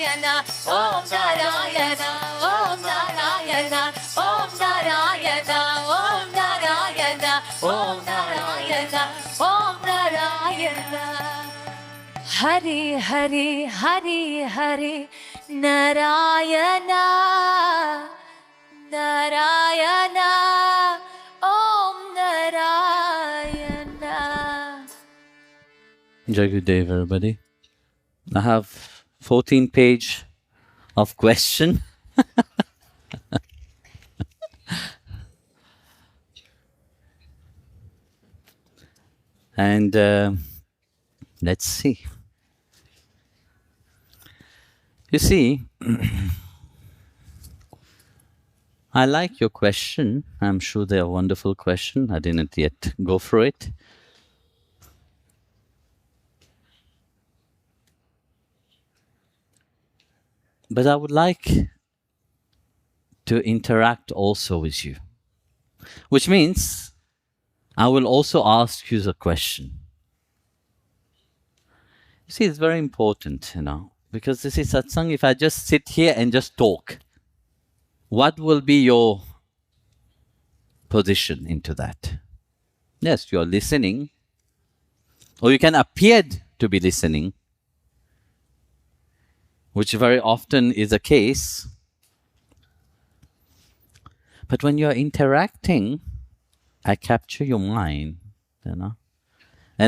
Narayana, Om Narayana, Om Narayana, Om Narayana, Om Narayana, Om Narayana, Om Narayana. Hari Hari Hari Hari Narayana, Narayana, Om Narayana. Jai Gurudev, everybody. I have 14 page of question. And let's see. You see, I like your question. I'm sure they're a wonderful question. I didn't yet go for it. But I would like to interact also with you, which means I will also ask you the question. You see, it's very important, because this is satsang. If I just sit here and just talk, what will be your position into that? Yes, you're listening, or you can appear to be listening, which very often is the case. But when you're interacting, I capture your mind, and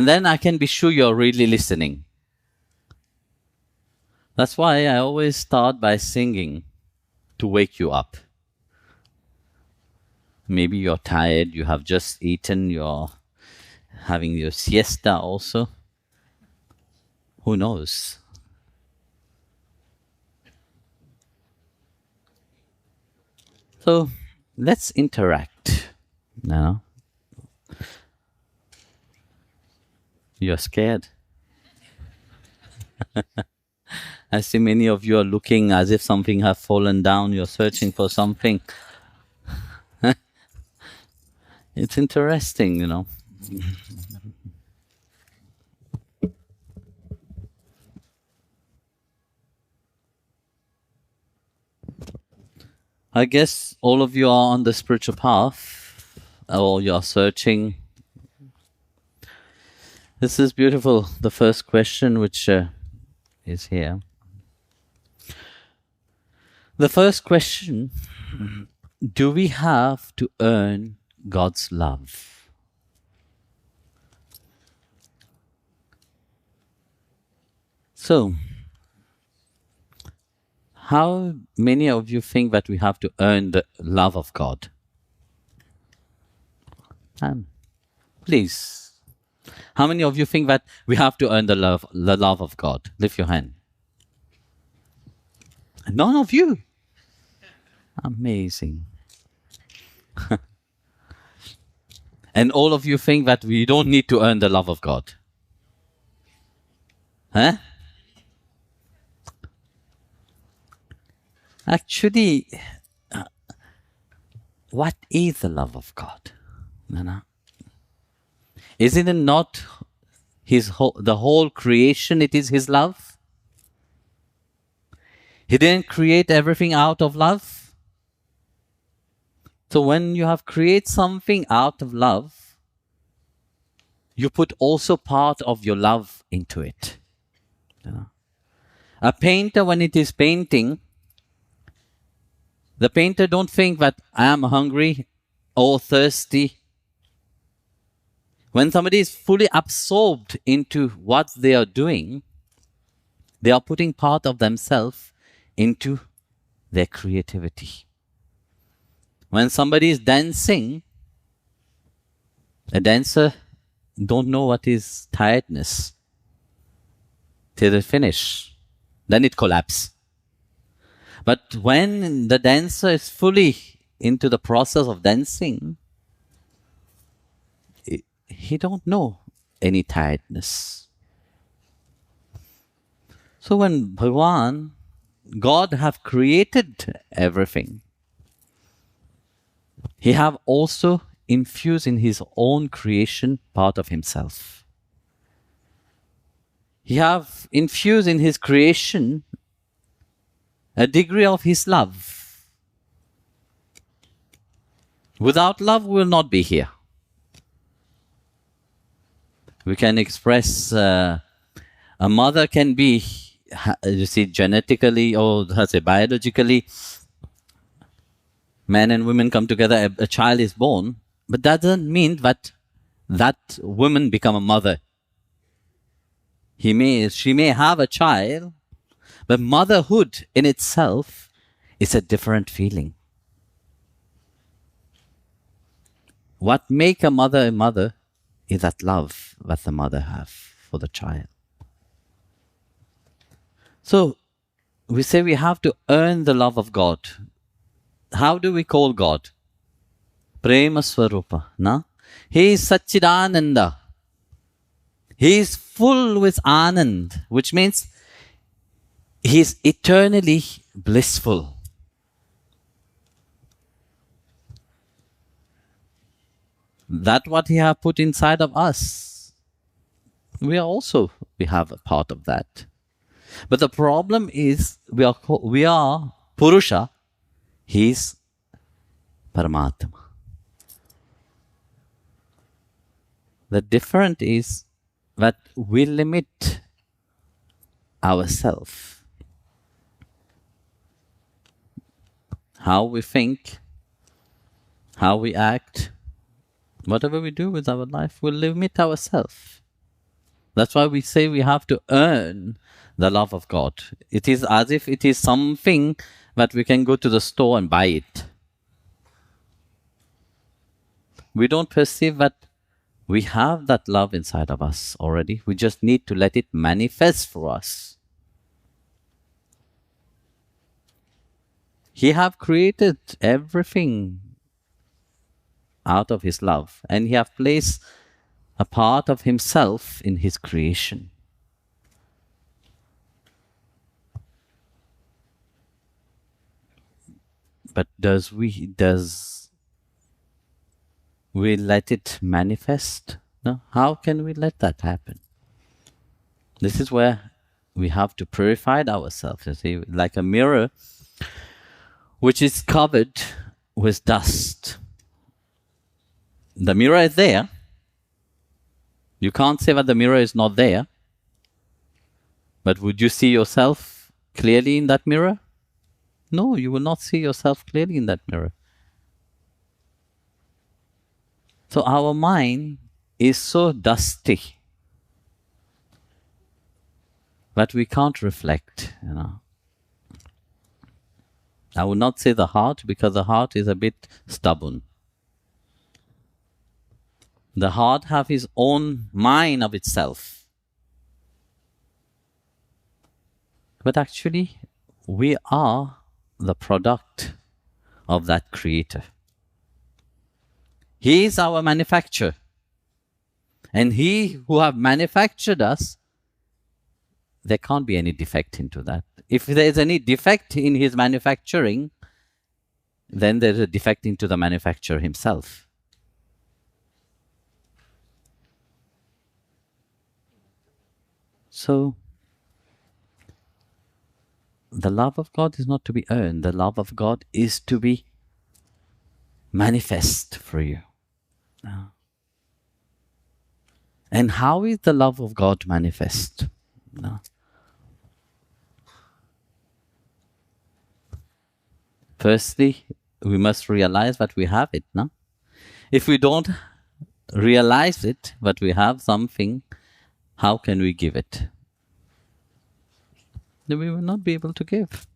then I can be sure you're really listening. That's why I always start by singing to wake you up. Maybe you're tired, you have just eaten, you're having your siesta also. Who knows? So let's interact now. You're scared? I see many of you are looking as if something has fallen down. You're searching for something. It's interesting, I guess all of you are on the spiritual path, or you are searching. This is beautiful. The first question which is here. The first question, do we have to earn God's love? So, how many of you think that we have to earn the love of God? Please. How many of you think that we have to earn the love of God? Lift your hand. None of you. Amazing. And all of you think that we don't need to earn the love of God. Huh? Actually, what is the love of God? Isn't it not the whole creation, it is His love? He didn't create everything out of love. So when you have created something out of love, you put also part of your love into it. A painter, when it is painting, the painter don't think that I am hungry or thirsty. When somebody is fully absorbed into what they are doing, they are putting part of themselves into their creativity. When somebody is dancing, a dancer don't know what is tiredness till they finish. Then it collapses. But when the dancer is fully into the process of dancing, he don't know any tiredness. So when Bhagavan, God have created everything, He have also infused in His own creation part of Himself. He have infused in His creation a degree of His love. Without love, we will not be here. We can express, a mother can be, you see, genetically or biologically, men and women come together, a child is born, but that doesn't mean that that woman become a mother. She may have a child, but motherhood in itself is a different feeling. What makes a mother is that love that the mother have for the child. So we say we have to earn the love of God. How do we call God? Prema Swarupa. Na? He is Satchidananda. He is full with Anand, which means He is eternally blissful. That what He have put inside of us, we have a part of that. But the problem is we are Purusha, He is Paramatma. The difference is that we limit ourselves. How we think, how we act, whatever we do with our life, we limit ourselves. That's why we say we have to earn the love of God. It is as if it is something that we can go to the store and buy it. We don't perceive that we have that love inside of us already. We just need to let it manifest for us. He have created everything out of His love, and He have placed a part of Himself in His creation. But does we let it manifest? No? How can we let that happen? This is where we have to purify ourselves. You see, like a mirror which is covered with dust. The mirror is there. You can't say that the mirror is not there. But would you see yourself clearly in that mirror? No, you will not see yourself clearly in that mirror. So our mind is so dusty that we can't reflect, I would not say the heart, because the heart is a bit stubborn. The heart have his own mind of itself. But actually, we are the product of that Creator. He is our manufacturer. And He who have manufactured us, there can't be any defect into that. If there is any defect in His manufacturing, then there is a defect into the manufacturer himself. So, the love of God is not to be earned. The love of God is to be manifest for you. And how is the love of God manifest? Firstly, we must realize that we have it. No? If we don't realize it, that we have something, how can we give it? Then we will not be able to give.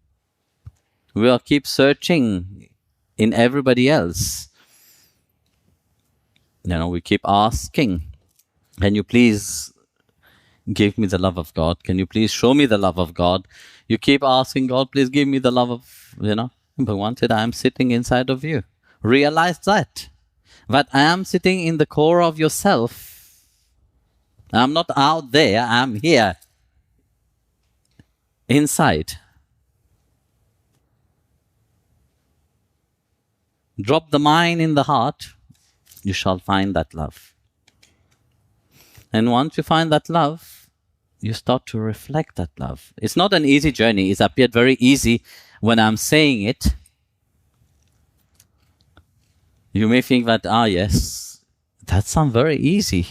We will keep searching in everybody else. We keep asking, can you please give me the love of God? Can you please show me the love of God? You keep asking God, please give me the love of, Bhagavan said, I am sitting inside of you. Realize that I am sitting in the core of yourself. I'm not out there, I'm here. Inside. Drop the mind in the heart, you shall find that love. And once you find that love, you start to reflect that love. It's not an easy journey. It's appeared very easy when I'm saying it. You may think that, yes, that sounds very easy,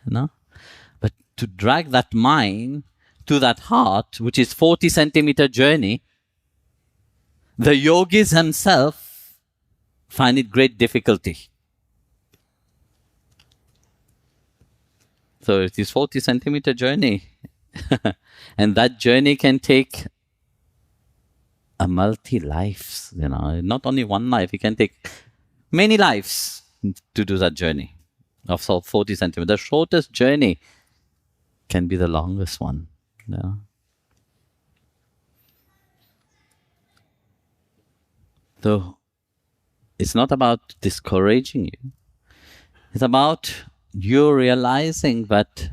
But to drag that mind to that heart, which is 40-centimeter journey, the yogis themselves find it great difficulty. So it is 40-centimeter journey. And that journey can take a multi-lives, not only one life. It can take many lives to do that journey of 40 centimeters. The shortest journey can be the longest one. So it's not about discouraging you. It's about you realizing that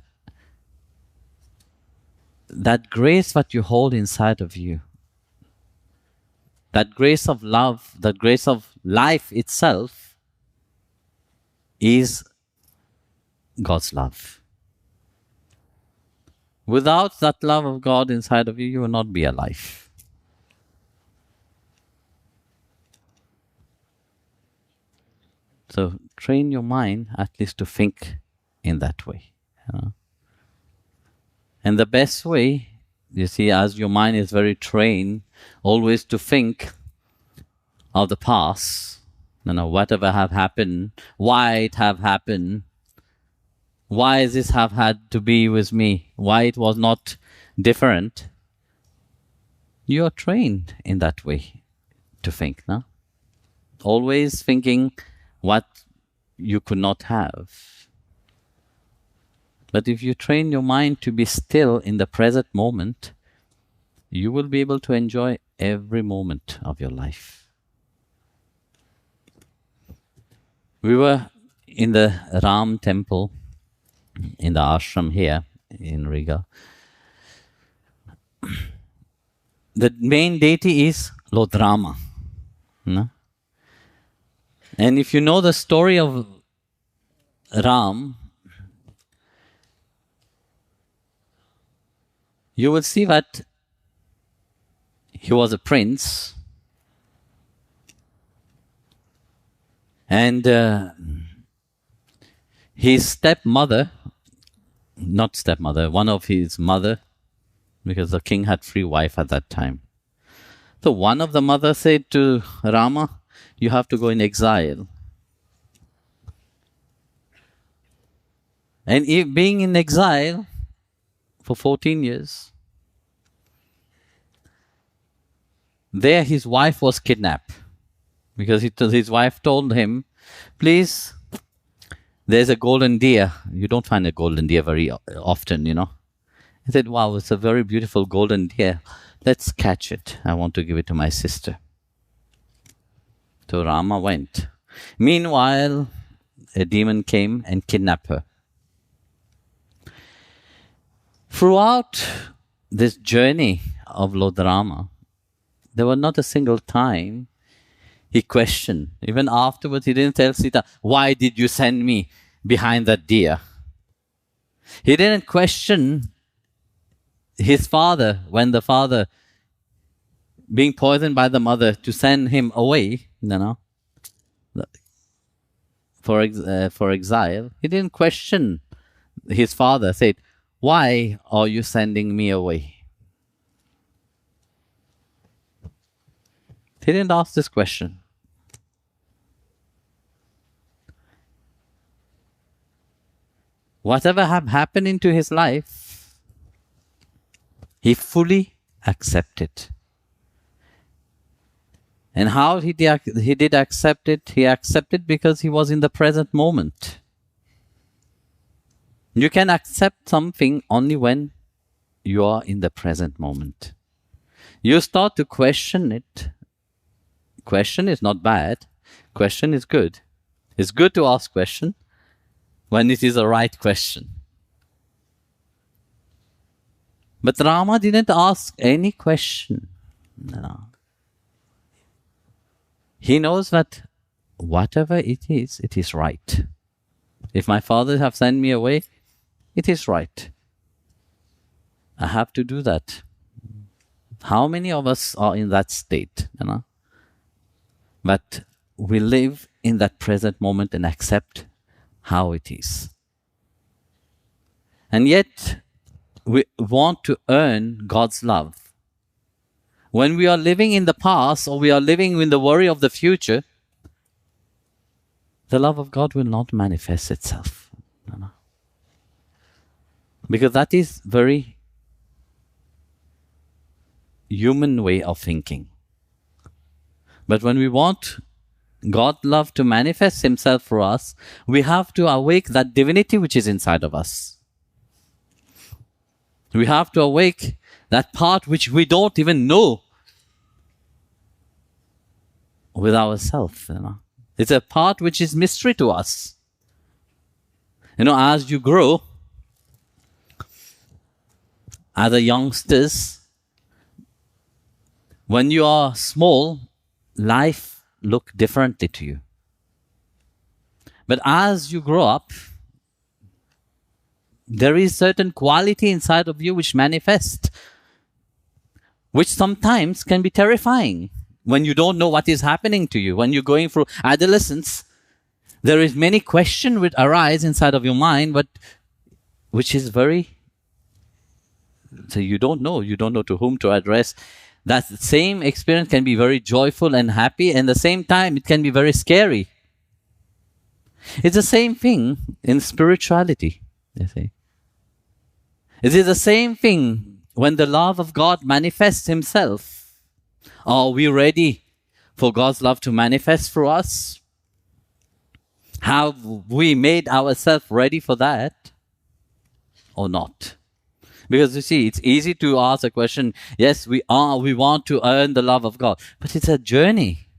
grace that you hold inside of you, that grace of love, that grace of life itself is God's love. Without that love of God inside of you, you will not be alive. So train your mind at least to think in that way. And the best way, you see, as your mind is very trained always to think of the past, whatever have happened, why it have happened, why this have had to be with me, why it was not different. You are trained in that way to think, always thinking what you could not have. But if you train your mind to be still in the present moment, you will be able to enjoy every moment of your life. We were in the Ram temple in the ashram here in Riga. The main deity is Lord Rama. And if you know the story of Ram, you will see that he was a prince, and his one of his mother, because the king had 3 wives at that time. So one of the mother said to Rama, you have to go in exile. And being in exile for 14 years, there his wife was kidnapped. Because his wife told him, please, there's a golden deer. You don't find a golden deer very often, He said, wow, it's a very beautiful golden deer. Let's catch it. I want to give it to my sister. So Rama went. Meanwhile, a demon came and kidnapped her. Throughout this journey of Lord Rama, there was not a single time he questioned. Even afterwards, he didn't tell Sita, why did you send me behind that deer? He didn't question his father when the father, being poisoned by the mother, to send him away, for exile. He didn't question his father, said, why are you sending me away? He didn't ask this question. Whatever had happened into his life, he fully accepted. And how he did accept it? He accepted because he was in the present moment. You can accept something only when you are in the present moment. You start to question it. Question is not bad. Question is good. It's good to ask question when it is the right question. But Rama didn't ask any question. No. He knows that whatever it is right. If my father have sent me away, it is right. I have to do that. How many of us are in that state, But we live in that present moment and accept how it is. And yet, we want to earn God's love. When we are living in the past or we are living in the worry of the future, the love of God will not manifest itself. Because that is very human way of thinking. But when we want God's love to manifest himself for us, we have to awake that divinity which is inside of us. We have to awake that part which we don't even know with ourselves. It's a part which is mystery to us. As you grow, as a youngsters, when you are small, life look differently to you. But as you grow up, there is certain quality inside of you which manifests, which sometimes can be terrifying when you don't know what is happening to you. When you're going through adolescence, there is many questions which arise inside of your mind, but which is very, so you don't know to whom to address. That same experience can be very joyful and happy, and at the same time it can be very scary. It's the same thing in spirituality, you see. It is the same thing when the love of God manifests himself. Are we ready for God's love to manifest for us? Have we made ourselves ready for that or not? Because you see, it's easy to ask a question, yes, we want to earn the love of God. But it's a journey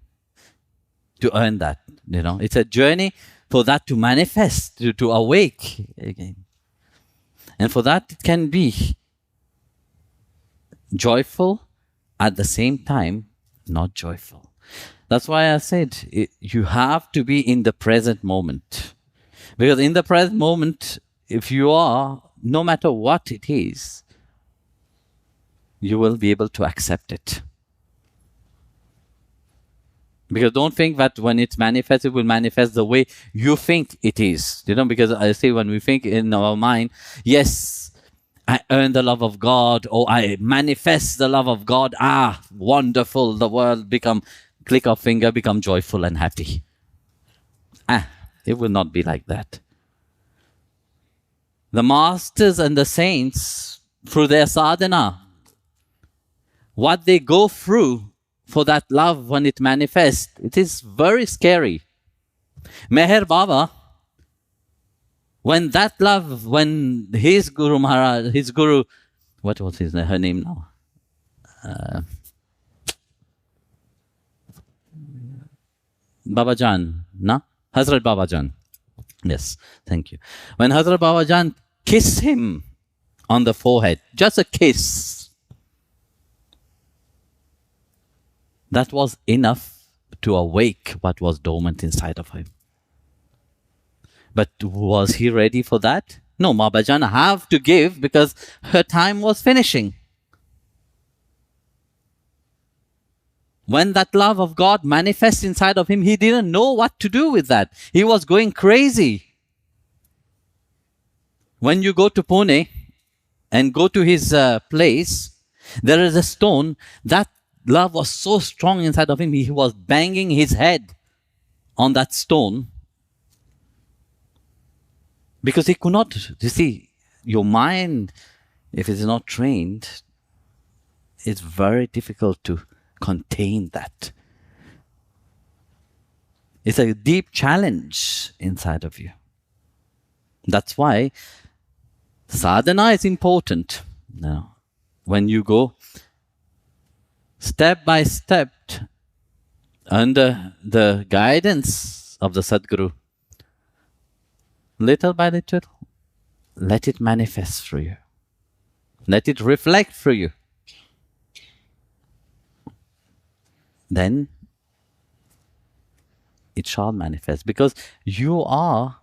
to earn that, It's a journey for that to manifest, to awake again. And for that, it can be joyful, at the same time, not joyful. That's why I said, you have to be in the present moment. Because in the present moment, if you are, no matter what it is, you will be able to accept it. Because don't think that when it manifests, it will manifest the way you think it is. Because I say when we think in our mind, yes, I earn the love of God, or I manifest the love of God. Wonderful. The world click of finger, become joyful and happy. It will not be like that. The masters and the saints, through their sadhana, what they go through for that love when it manifests, it is very scary. Meher Baba, when that love, when his Guru Maharaj, what was her name now? Babajan, no? Hazrat Babajan. Yes, thank you. When Hazrat Babajan kissed him on the forehead, just a kiss, that was enough to awake what was dormant inside of him. But was he ready for that? No, Babajan have to give because her time was finishing. When that love of God manifests inside of him, he didn't know what to do with that. He was going crazy. When you go to Pune and go to his place, there is a stone. That love was so strong inside of him, he was banging his head on that stone. Because he could not, you see, your mind, if it is not trained, it's very difficult to contain that. It's a deep challenge inside of you. That's why sadhana is important. Now, when you go step by step under the guidance of the Sadguru, little by little, let it manifest through you. Let it reflect through you. Then it shall manifest, because you are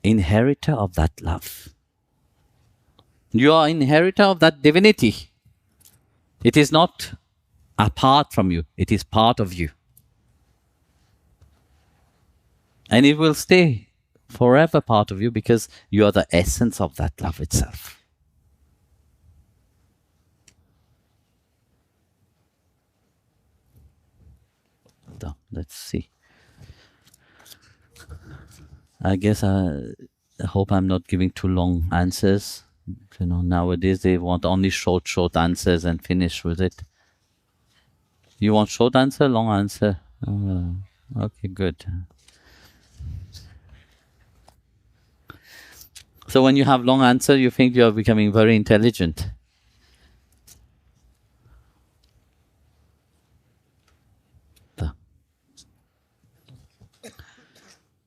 inheritor of that love. You are inheritor of that divinity. It is not apart from you. It is part of you. And it will stay forever part of you because you are the essence of that love itself. So, let's see. I guess I hope I'm not giving too long answers. You know, nowadays they want only short answers and finish with it. You want short answer, long answer? Okay, good. So when you have long answer, you think you are becoming very intelligent.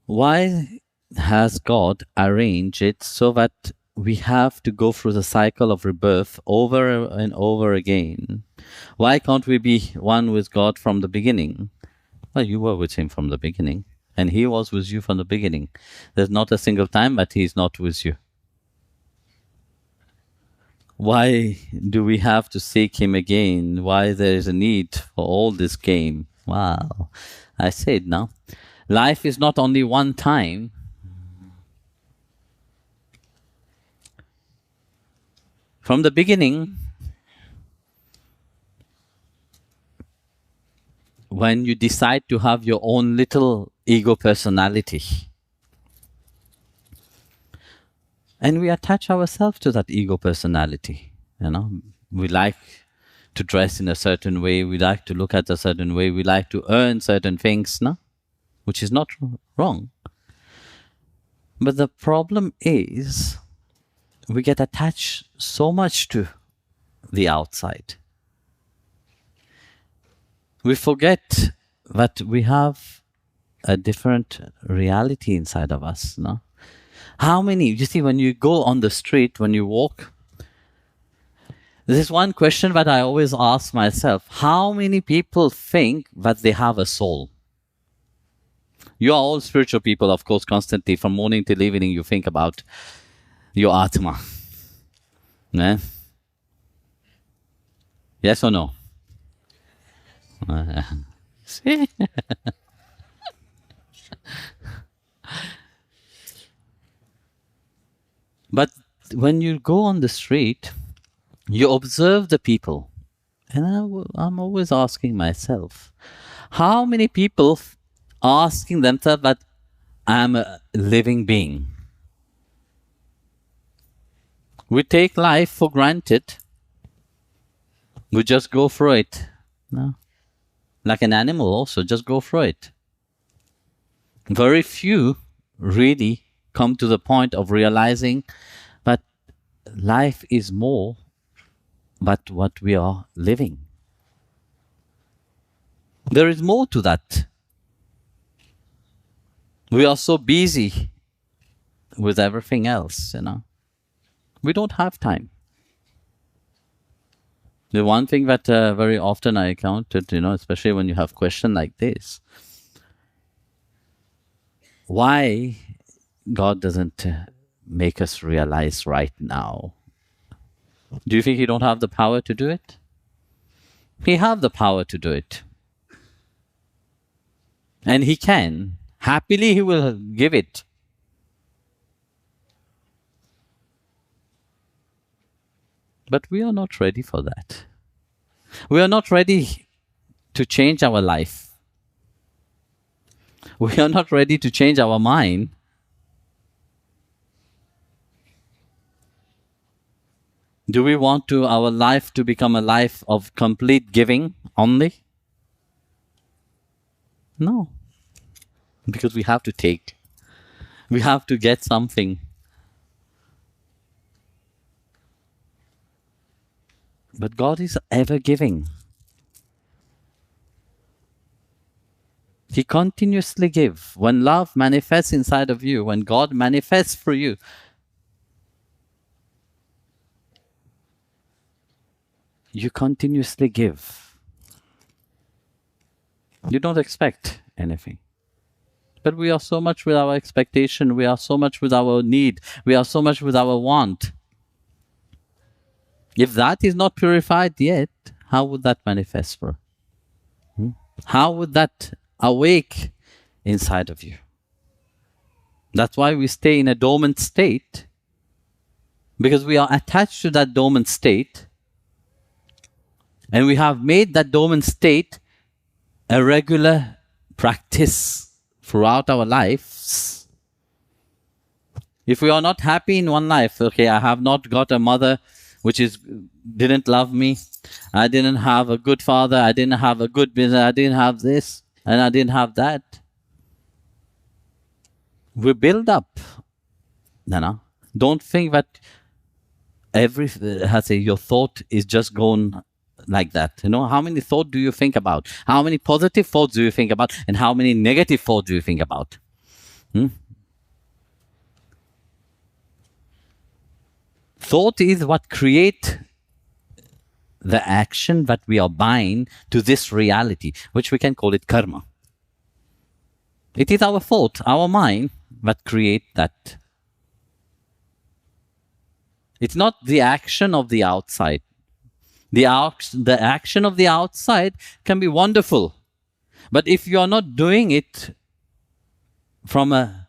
Why has God arranged it so that we have to go through the cycle of rebirth over and over again? Why can't we be one with God from the beginning? Well, you were with him from the beginning, and he was with you from the beginning. There's not a single time that he's not with you. Why do we have to seek him again? Why there is a need for all this game? Wow. I said now, life is not only one time. From the beginning, when you decide to have your own little ego personality, and we attach ourselves to that ego personality, you know, we like to dress in a certain way, we like to look at a certain way, we like to earn certain things, no? Which is not wrong. But the problem is, we get attached so much to the outside. We forget that we have a different reality inside of us, no? How many, you see, when you go on the street, when you walk, this is one question that I always ask myself. How many people think that they have a soul? You are all spiritual people, of course, constantly. From morning till evening, you think about your Atma. Yeah? Yes or no? See? But when you go on the street, you observe the people. And I'm always asking myself, how many people asking themselves that I'm a living being? We take life for granted. We just go through it. No? Like an animal also, just go through it. Very few really come to the point of realizing that life is more but what we are living. There is more to that. We are so busy with everything else, you know. We don't have time. The one thing that very often I encountered, you know, especially when you have questions like this, why God doesn't make us realize right now? Do you think he don't have the power to do it? He have the power to do it. And he can. Happily he will give it. But we are not ready for that. We are not ready to change our life. We are not ready to change our mind. Do we want our life to become a life of complete giving only? No. Because we have to take. We have to get something. But God is ever giving. He continuously gives. When love manifests inside of you, when God manifests through you, you continuously give. You don't expect anything. But we are so much with our expectation, we are so much with our need, we are so much with our want. If that is not purified yet, how would that manifest for? How would that awake inside of you? That's why we stay in a dormant state, because we are attached to that dormant state, and we have made that dormant state a regular practice throughout our lives. If we are not happy in one life, okay, I have not got a mother which didn't love me, I didn't have a good father, I didn't have a good business, I didn't have this, and I didn't have that. We build up. No. Don't think that your thought is just going like that. How many thoughts do you think about? How many positive thoughts do you think about? And how many negative thoughts do you think about? Thought is what create the action that we are buying to this reality, which we can call it karma. It is our thought, our mind, that create that. It's not the action of the outside. The action of the outside can be wonderful. But if you are not doing it from a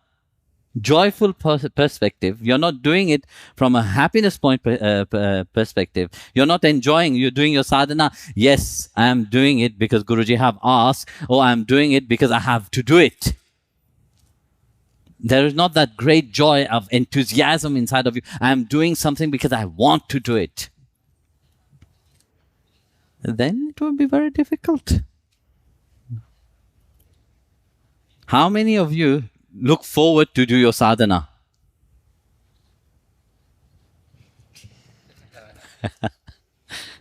joyful perspective, you're not doing it from a happiness point perspective, you're not enjoying, you're doing your sadhana, yes, I am doing it because Guruji have asked, or I'm doing it because I have to do it. There is not that great joy of enthusiasm inside of you. I am doing something because I want to do it. Then it will be very difficult. How many of you look forward to do your sadhana?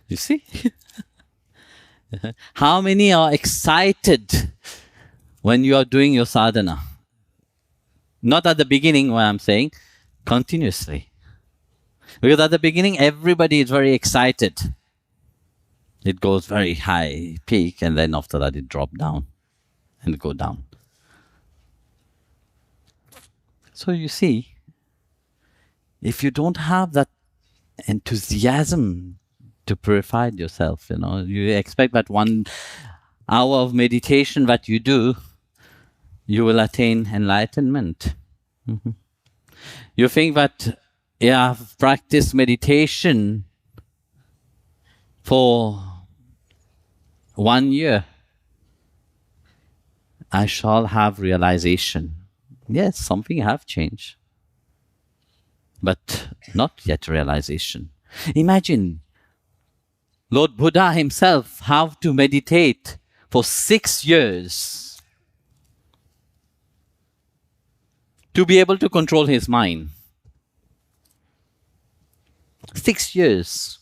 You see? How many are excited when you are doing your sadhana? Not at the beginning, what I'm saying, continuously. Because at the beginning, everybody is very excited. It goes very high, peak, and then after that it drop down and go down. So you see, if you don't have that enthusiasm to purify yourself, you expect that 1 hour of meditation that you do, you will attain enlightenment. You think that you have practiced meditation for 1 year, I shall have realization. Yes, something have changed, but not yet realization. Imagine Lord Buddha himself have to meditate for 6 years to be able to control his mind. 6 years.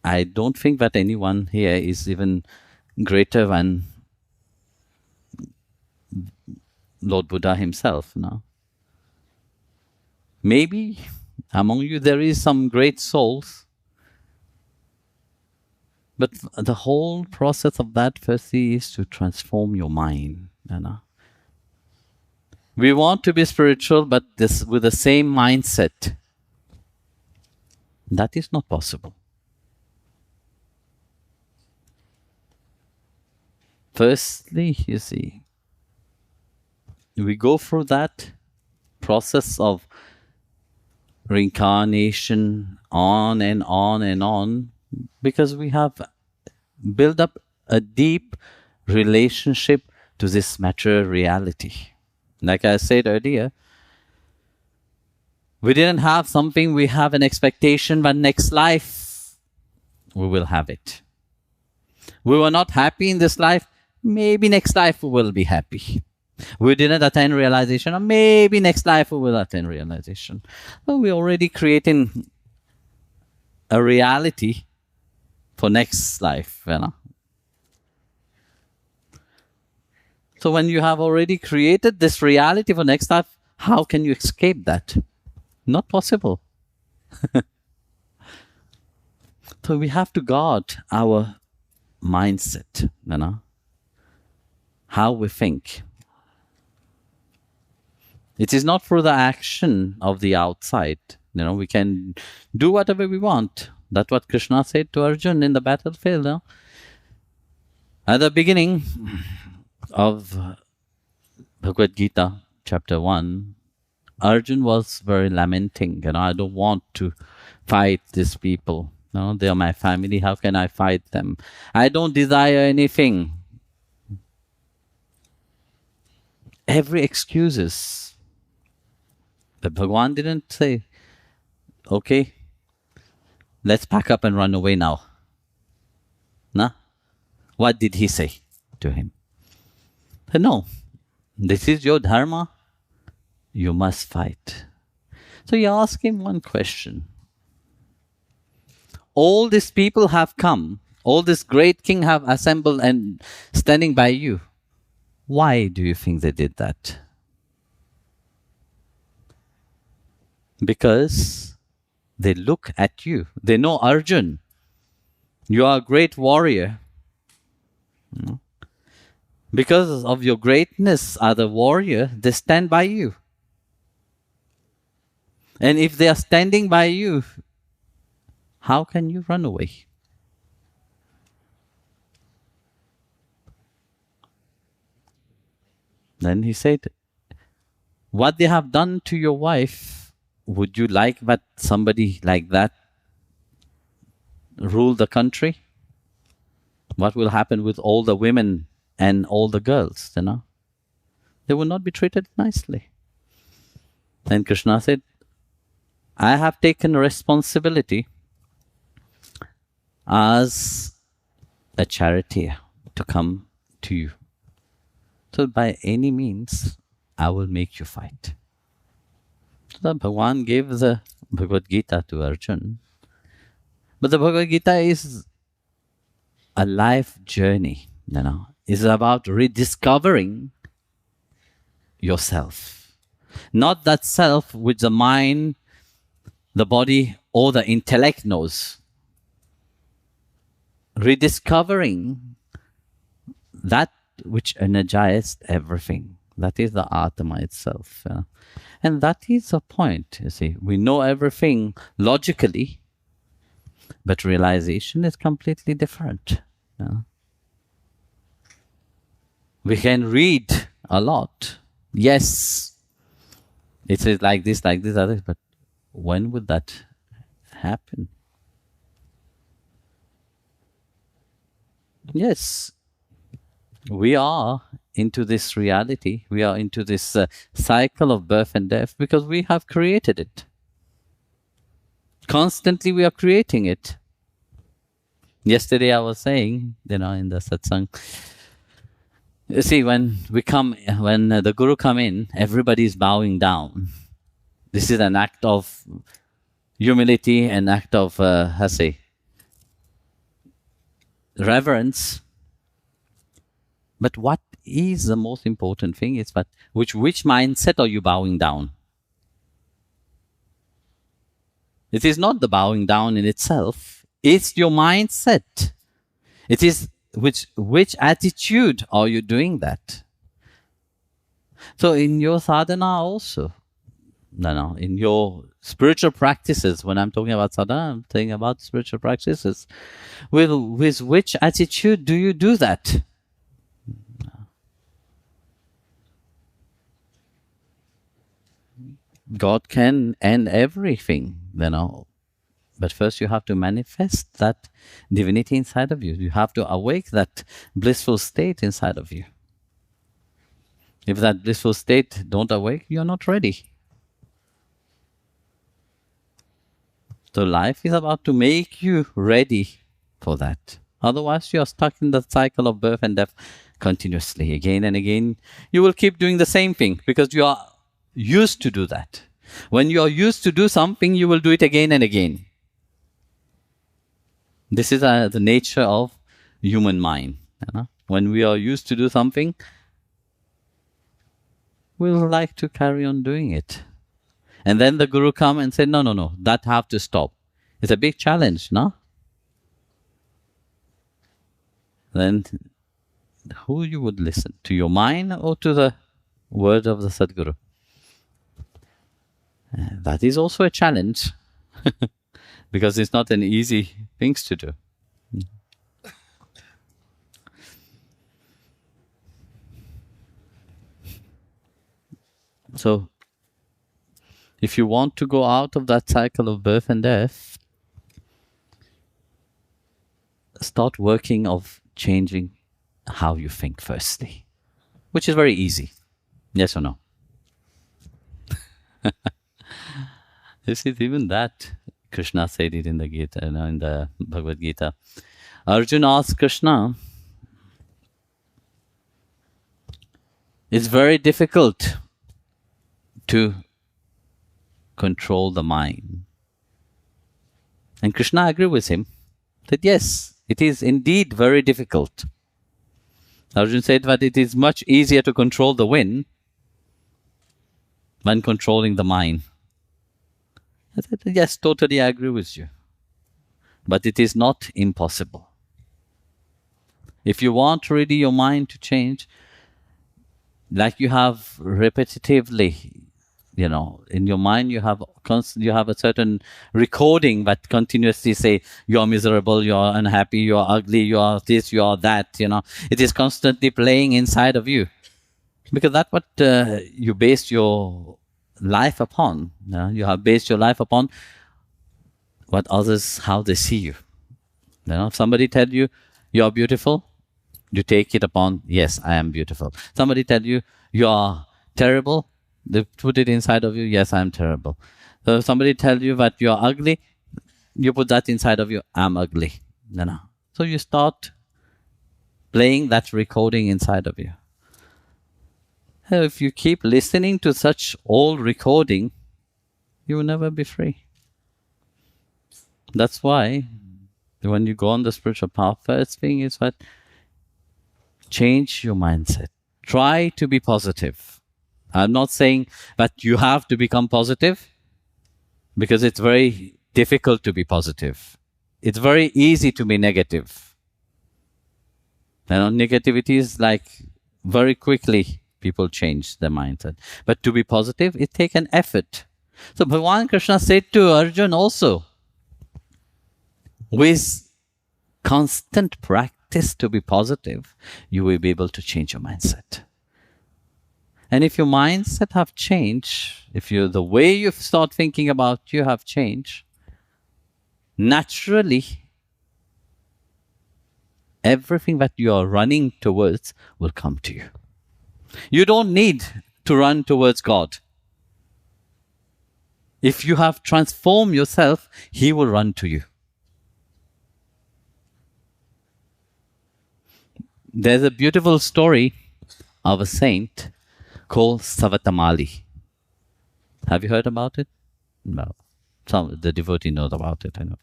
I don't think that anyone here is even greater than Lord Buddha himself, no? Maybe among you there is some great souls, but the whole process of that firstly is to transform your mind, We want to be spiritual, but with the same mindset. That is not possible. Firstly, you see, we go through that process of reincarnation on and on and on because we have built up a deep relationship to this material reality. Like I said earlier, we didn't have something, we have an expectation that next life we will have it. We were not happy in this life, maybe next life we will be happy. We didn't attain realization, or maybe next life we will attain realization. Well, we're already creating a reality for next life, So when you have already created this reality for next life, how can you escape that? Not possible. So we have to guard our mindset, how we think. It is not through the action of the outside. We can do whatever we want. That's what Krishna said to Arjun in the battlefield. At the beginning of Bhagavad Gita, chapter 1, Arjun was very lamenting. I don't want to fight these people. They are my family. How can I fight them? I don't desire anything. Every excuses. But Bhagwan didn't say, okay, let's pack up and run away now. No? What did he say to him? He said, no, this is your dharma. You must fight. So he asked him one question. All these people have come. All this great king have assembled and standing by you. Why do you think they did that? Because they look at you. They know Arjun. You are a great warrior. Because of your greatness as a warrior, they stand by you. And if they are standing by you, how can you run away? Then he said, what they have done to your wife, would you like that somebody like that rule the country? What will happen with all the women and all the girls, They will not be treated nicely. Then Krishna said, I have taken responsibility as a charioteer to come to you. So by any means, I will make you fight. So Bhagwan gave the Bhagavad Gita to Arjun. But the Bhagavad Gita is a life journey, It's about rediscovering yourself. Not that self which the mind, the body, or the intellect knows. Rediscovering that which energized everything. That is the Atma itself. And that is the point, you see. We know everything logically, but realization is completely different. We can read a lot. Yes, it is like this, others, but when would that happen? Yes, we are into this reality. We are into this cycle of birth and death because we have created it. Constantly we are creating it. Yesterday I was saying, in the satsang, you see, when the Guru come in, everybody is bowing down. This is an act of humility, an act of, reverence. But what is the most important thing is that which mindset are you bowing down? It is not the bowing down in itself. It's your mindset. It is which attitude are you doing that? So in your sadhana also, in your spiritual practices, when I'm talking about sadhana, I'm talking about spiritual practices. With which attitude do you do that? God can end everything, But first you have to manifest that divinity inside of you. You have to awake that blissful state inside of you. If that blissful state don't awake, you're not ready. So life is about to make you ready for that. Otherwise, you are stuck in the cycle of birth and death continuously, again and again. You will keep doing the same thing because you are used to do that. When you are used to do something, you will do it again and again. This is the nature of human mind. When we are used to do something, we will like to carry on doing it. And then the Guru come and say, no, that have to stop. It's a big challenge, no? Then who you would listen? To your mind or to the word of the Sadguru? That is also a challenge because it's not an easy thing to do. So, if you want to go out of that cycle of birth and death, start working of changing how you think firstly, which is very easy. Yes or no? You see, even that, Krishna said it in the Gita, in the Bhagavad Gita. Arjuna asked Krishna, it's very difficult to control the mind. And Krishna agreed with him that yes, it is indeed very difficult. Arjuna said that it is much easier to control the wind than controlling the mind. I said, yes, totally I agree with you. But it is not impossible. If you want really your mind to change, like you have repetitively, in your mind you have a certain recording that continuously say, you're miserable, you're unhappy, you're ugly, you're this, you're that, It is constantly playing inside of you. Because that's what you base your life upon. You have based your life upon what others, how they see you. If somebody tell you, you're beautiful, you take it upon, yes, I am beautiful. Somebody tell you, you're terrible, they put it inside of you, yes, I am terrible. So if somebody tell you that you're ugly, you put that inside of you, I'm ugly. So you start playing that recording inside of you. If you keep listening to such old recording, you will never be free. That's why when you go on the spiritual path, first thing is that change your mindset. Try to be positive. I'm not saying that you have to become positive, because it's very difficult to be positive. It's very easy to be negative. Negativity is like very quickly people change their mindset. But to be positive, it takes an effort. So Bhagavan Krishna said to Arjuna also, with constant practice to be positive, you will be able to change your mindset. And if your mindset have changed, if the way you start thinking about you have changed, naturally, everything that you are running towards will come to you. You don't need to run towards God. If you have transformed yourself, He will run to you. There's a beautiful story of a saint called Savatamali. Have you heard about it? No. Some the devotee knows about it, I know.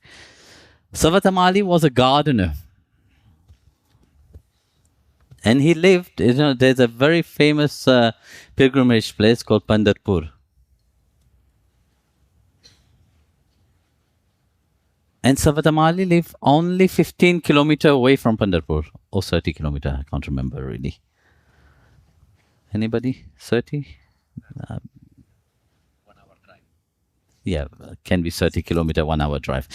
Savatamali was a gardener. And he lived, there's a very famous pilgrimage place called Pandharpur. And Savatamali lived only 15 kilometers away from Pandharpur, or 30 kilometers, I can't remember really. Anybody? 30? 1 hour drive. Yeah, can be 30 kilometers, 1 hour drive.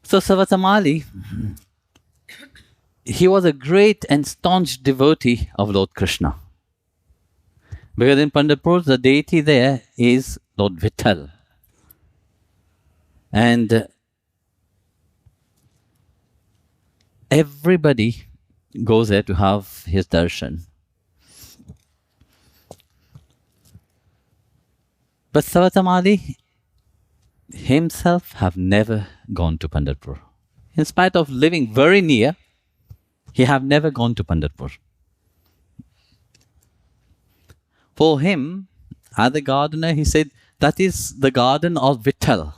So Savatamali, he was a great and staunch devotee of Lord Krishna. Because in Pandharpur, the deity there is Lord Vitthal. And everybody goes there to have his darshan. But Savatamali himself have never gone to Pandharpur. In spite of living very near, he have never gone to Pandharpur. For him, as a gardener, he said, that is the garden of Vitthal.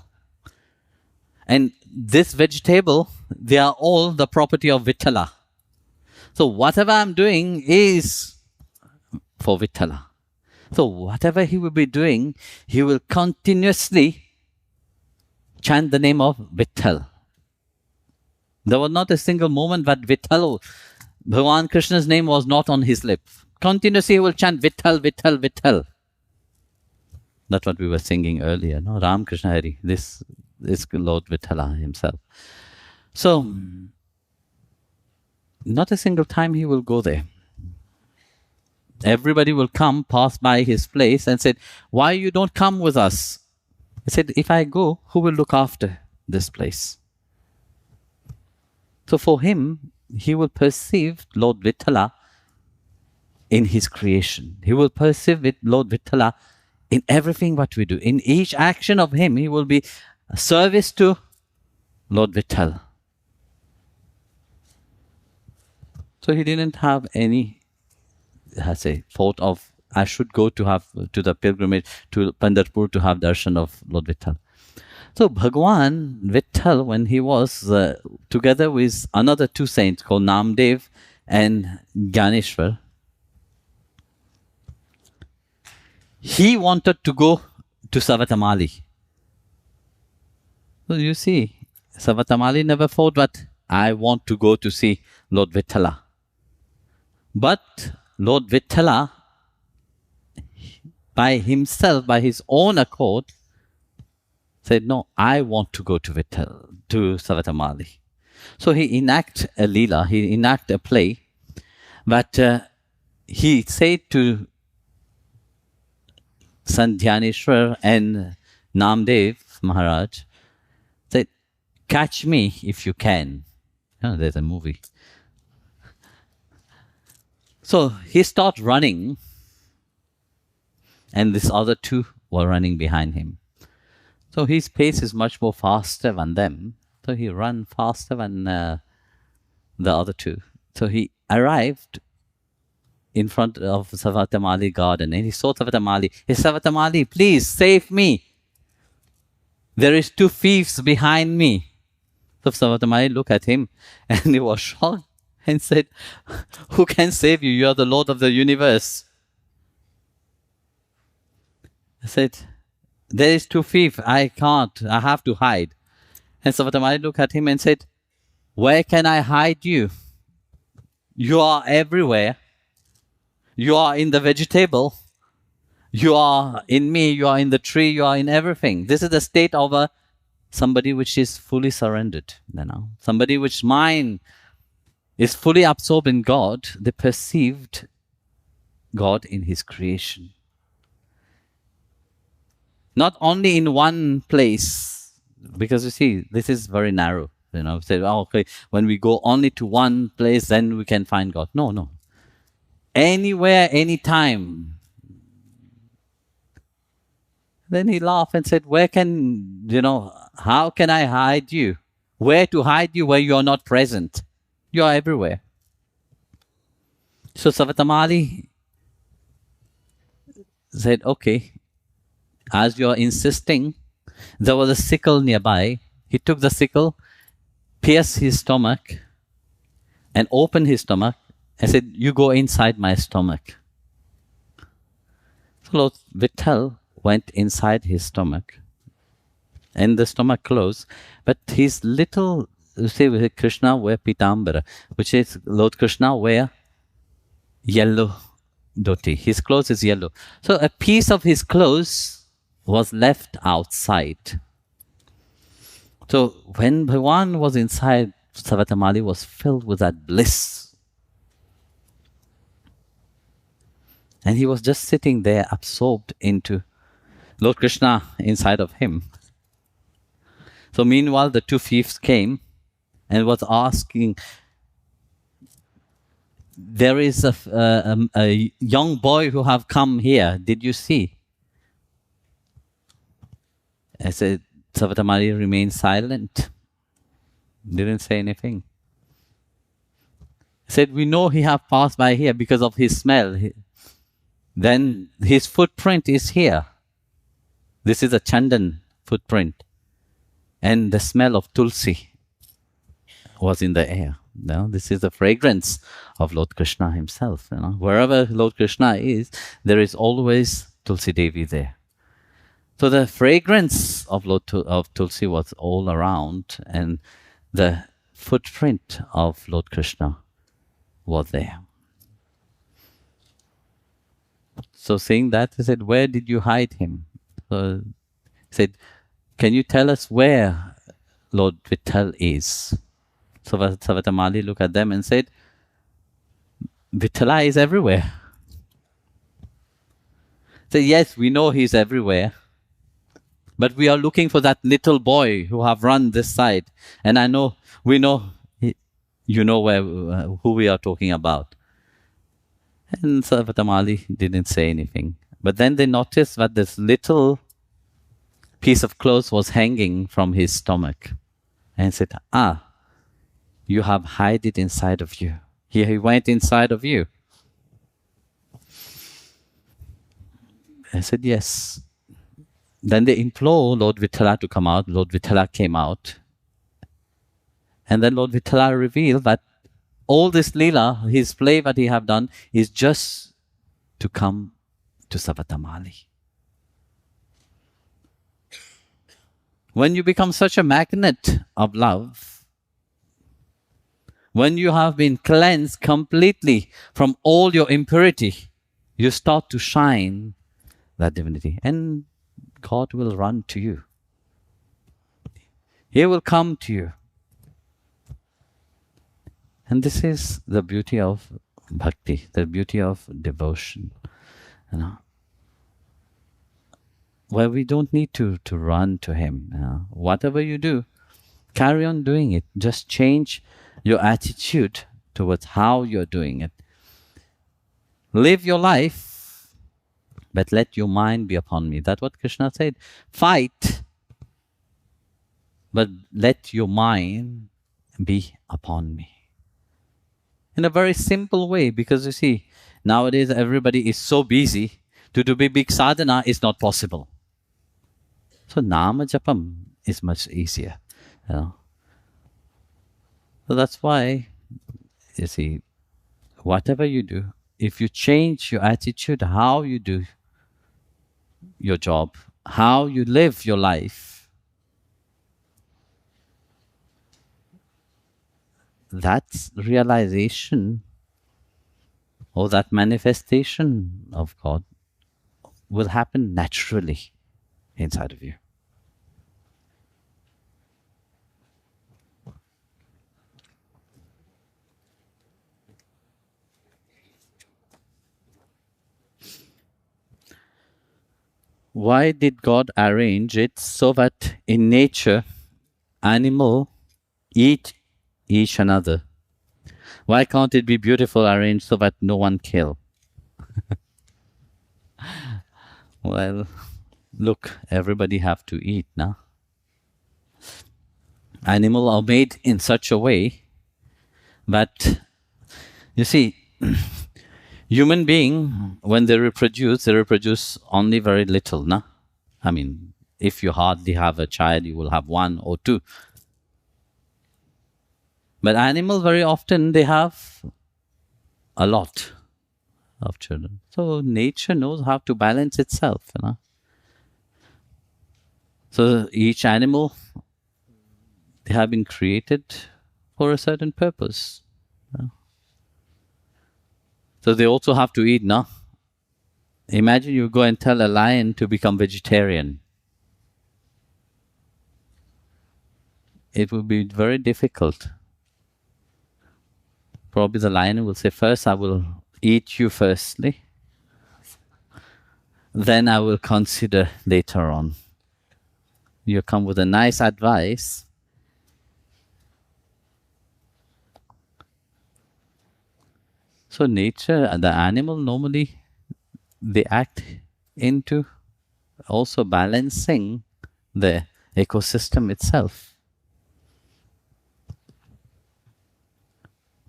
And this vegetable, they are all the property of Vitthala. So whatever I'm doing is for Vitthala. So whatever he will be doing, he will continuously chant the name of Vitthal. There was not a single moment that Vitthal, Bhagavan Krishna's name was not on his lips. Continuously he will chant Vitthal, Vitthal, Vitthal. That's what we were singing earlier. No, Ram Krishna Hari. This is Lord Vithala himself. So, not a single time he will go there. Everybody will come, pass by his place and said, why you don't come with us? He said, if I go, who will look after this place? So for him, he will perceive Lord Vithala in his creation. He will perceive it, Lord Vithala, in everything what we do. In each action of him, he will be a service to Lord Vithala. So he didn't have any, thought of, I should go to the pilgrimage to Pandharpur to have darshan of Lord Vithala. So Bhagwan Vitthal, when he was together with another two saints called Namdev and Gyaneshwar, he wanted to go to Savatamali. So you see, Savatamali never thought that I want to go to see Lord Vithala. But Lord Vithala, by himself, by his own accord, said, no, I want to go to Savatamali. So he enact a leela, he enact a play, but he said to Sandhyaneshwar and Namdev Maharaj, said, catch me if you can. Oh, there's a movie. So he started running, and these other two were running behind him. So his pace is much more faster than them. So he ran faster than the other two. So he arrived in front of Savatamali garden, and he saw Savatamali. He said, Savatamali, please save me. There is two thieves behind me. So Savatamali looked at him and he was shocked and said, who can save you? You are the Lord of the universe. I said, there is two thieves. I can't. I have to hide. And Savatamali looked at him and said, where can I hide you? You are everywhere. You are in the vegetable. You are in me. You are in the tree. You are in everything. This is the state of somebody which is fully surrendered. Somebody which mind is fully absorbed in God. They perceived God in his creation. Not only in one place, because you see, this is very narrow. Say, oh, okay, when we go only to one place, then we can find God. No. Anywhere, anytime. Then he laughed and said, how can I hide you? Where to hide you where you are not present? You are everywhere. So Savatamali said, okay, as you are insisting, there was a sickle nearby. He took the sickle, pierced his stomach, and opened his stomach, and said, you go inside my stomach. So Lord Vitthal went inside his stomach, and the stomach closed, but his little, Krishna wear pitambara, which is Lord Krishna wear yellow dhoti. His clothes is yellow. So a piece of his clothes was left outside. So when Bhagwan was inside, Savatamali was filled with that bliss. And he was just sitting there absorbed into Lord Krishna inside of him. So meanwhile, the two thieves came and was asking, there is a young boy who have come here. Did you see? I said, Savatamali remained silent. Didn't say anything. I said, we know he have passed by here because of his smell. Then his footprint is here. This is a Chandan footprint. And the smell of Tulsi was in the air. This is the fragrance of Lord Krishna himself. Wherever Lord Krishna is, there is always Tulsi Devi there. So the fragrance of Tulsi was all around, and the footprint of Lord Krishna was there. So saying that, he said, where did you hide him? So he said, can you tell us where Lord Vitthal is? So Savatamali looked at them and said, Vithala is everywhere. So yes, we know he's everywhere. But we are looking for that little boy who have run this side. And we know, you know who we are talking about. And Savatamali didn't say anything. But then they noticed that this little piece of clothes was hanging from his stomach. And said, you have hide it inside of you. He went inside of you. I said, yes. Then they implore Lord Vithala to come out. Lord Vithala came out. And then Lord Vithala revealed that all this Leela, his play that he have done, is just to come to Savatamali. When you become such a magnet of love, when you have been cleansed completely from all your impurity, you start to shine that divinity. And God will run to you. He will come to you. And this is the beauty of bhakti, the beauty of devotion. You know, where we don't need to run to Him. You know. Whatever you do, carry on doing it. Just change your attitude towards how you're doing it. Live your life, but let your mind be upon me. That's what Krishna said. Fight, but let your mind be upon me. In a very simple way, because you see, nowadays everybody is so busy, to do big sadhana is not possible. So Nama Japam is much easier. You know. So that's why, you see, whatever you do, if you change your attitude, how you do your job, how you live your life, that realization or that manifestation of God will happen naturally inside of you. Why did God arrange it so that in nature, animal eat each another? Why can't it be beautiful arranged so that no one kill? Well, look, everybody have to eat now. Animals are made in such a way that, you see, human being, when they reproduce only very little, na? I mean, if you hardly have a child, you will have one or two. But animals, very often, they have a lot of children. So nature knows how to balance itself, you know. So each animal, they have been created for a certain purpose. You know? So they also have to eat, no? Imagine you go and tell a lion to become vegetarian. It would be very difficult. Probably the lion will say, first I will eat you firstly, then I will consider later on. You come with a nice advice. So nature, the animal normally, they act into also balancing the ecosystem itself.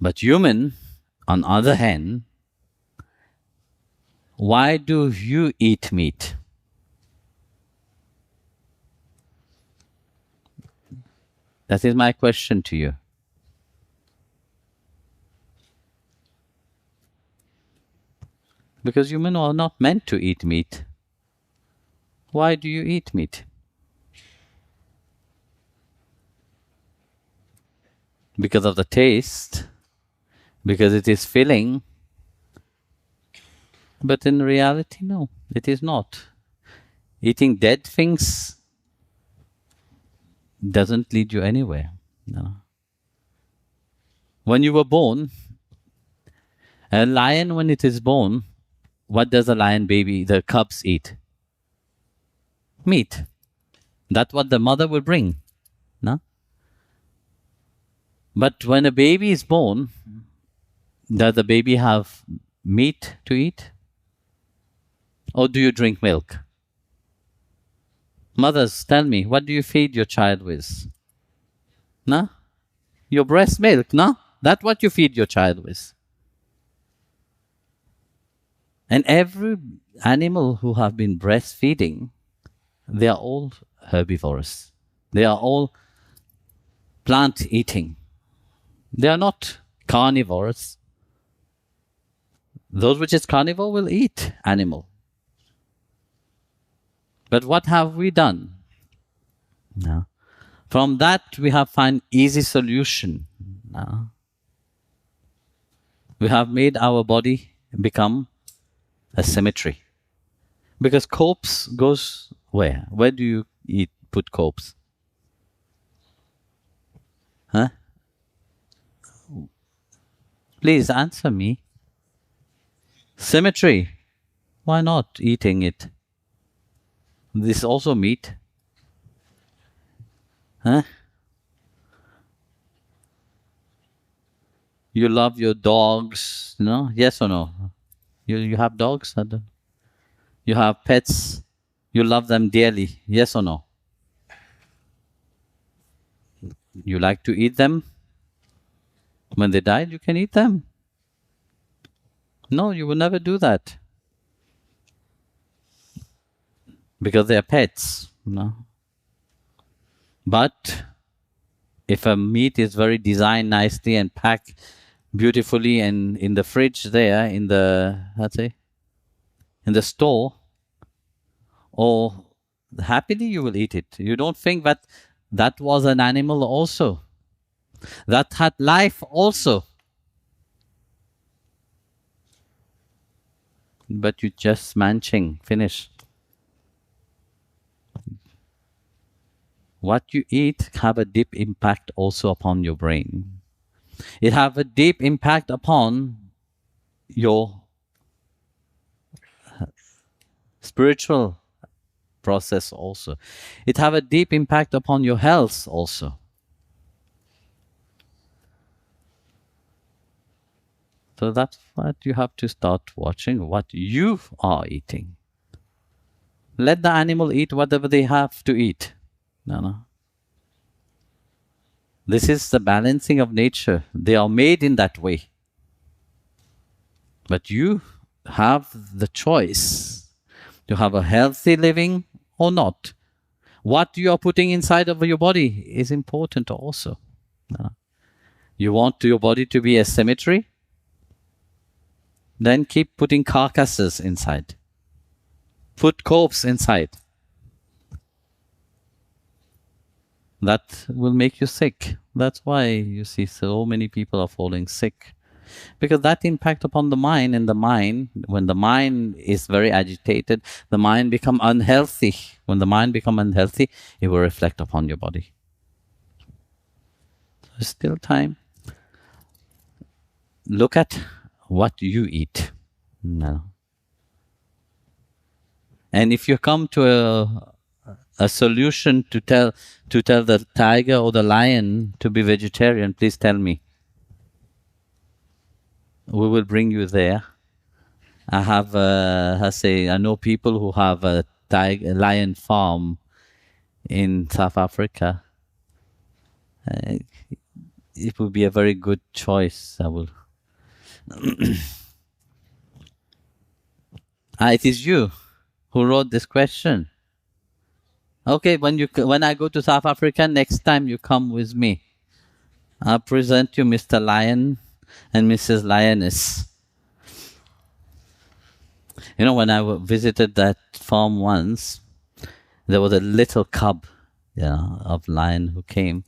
But human, on the other hand, why do you eat meat? That is my question to you. Because humans are not meant to eat meat. Why do you eat meat? Because of the taste, because it is filling. But in reality, no, it is not. Eating dead things doesn't lead you anywhere. No. When you were born, a lion, when it is born, what does a lion baby, the cubs, eat? Meat. That's what the mother will bring. No? But when a baby is born, does the baby have meat to eat? Or do you drink milk? Mothers, tell me, what do you feed your child with? No? Your breast milk, no? That's what you feed your child with. And every animal who have been breastfeeding, they are all herbivores. They are all plant eating. They are not carnivores. Those which is carnivore will eat animal. But what have we done? No. From that we have found easy solution. No. We have made our body become a cemetery. Because corpse goes where? Where do you eat, put corpse? Huh? Please answer me. Cemetery. Why not eating it? This is also meat. Huh? You love your dogs, no? Yes or no? You have dogs? You have pets? You love them dearly, yes or no? You like to eat them? When they died, you can eat them. No, you will never do that. Because they are pets, no? But if a meat is very designed nicely and packed beautifully and in the fridge there, in the, let's say, in the store, or happily you will eat it. You don't think that that was an animal also. That had life also. But you just munching, finish. What you eat have a deep impact also upon your brain. It have a deep impact upon your spiritual process also. It have a deep impact upon your health also. So that's what you have to start watching, what you are eating. Let the animal eat whatever they have to eat. No. This is the balancing of nature. They are made in that way. But you have the choice to have a healthy living or not. What you are putting inside of your body is important also. You want your body to be a cemetery? Then keep putting carcasses inside. Put corpse inside. That will make you sick. That's why you see so many people are falling sick. Because that impact upon the mind, and the mind, when the mind is very agitated, the mind become unhealthy. When the mind become unhealthy, it will reflect upon your body. There's still time. Look at what you eat. No. And if you come to a solution to tell the tiger or the lion to be vegetarian, please tell me. We will bring you there. I have, I know people who have a lion farm in South Africa. It would be a very good choice. I will. It is you who wrote this question. Okay, when I go to South Africa, next time you come with me. I'll present you Mr. Lion and Mrs. Lioness. You know, when I visited that farm once, there was a little cub, of lion who came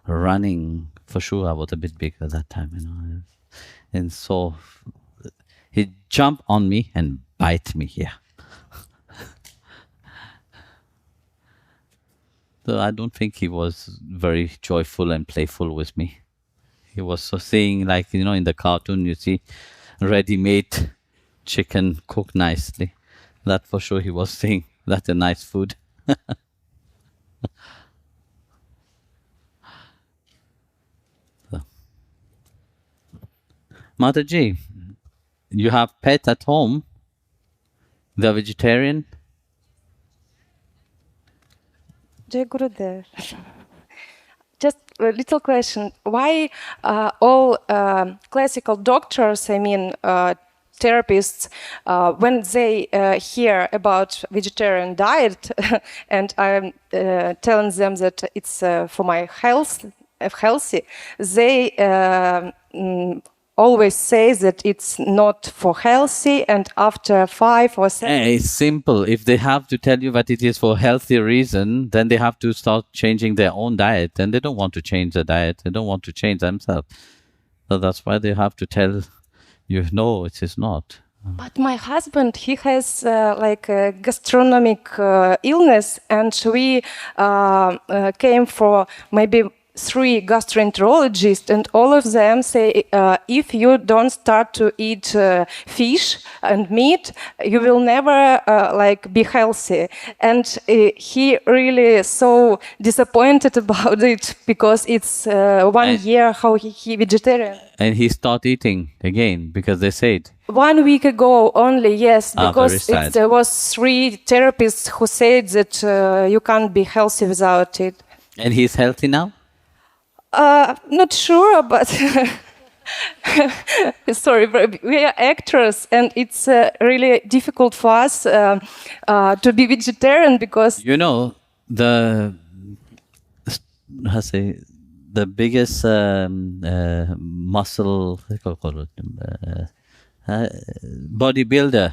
running. For sure, I was a bit bigger at that time, and so he jumped on me and bite me here. So I don't think he was very joyful and playful with me. He was so saying, like, you know, in the cartoon, you see ready-made chicken cooked nicely. That for sure he was saying, that's a nice food. So. Mataji, you have pets at home. They're vegetarian. Jai Gurudev. Just a little question. Why all classical doctors, I mean therapists, when they hear about vegetarian diet and I'm telling them that it's for my health, healthy, they always say that it's not for healthy, and after 5 or 7 It's simple. If they have to tell you that it is for healthy reason, then they have to start changing their own diet. And they don't want to change the diet. They don't want to change themselves. So that's why they have to tell you, no, it is not. But my husband, he has like a gastronomic illness, and we came for maybe 3 gastroenterologists, and all of them say if you don't start to eat fish and meat, you will never like be healthy. And he really so disappointed about it because it's 1 year how he vegetarian. And he start eating again because they said 1 week ago only, yes, very because sad. there was 3 therapists who said that you can't be healthy without it. And he's healthy now? Not sure, but sorry, but we are actors, and it's really difficult for us to be vegetarian because You know, the biggest muscle bodybuilder,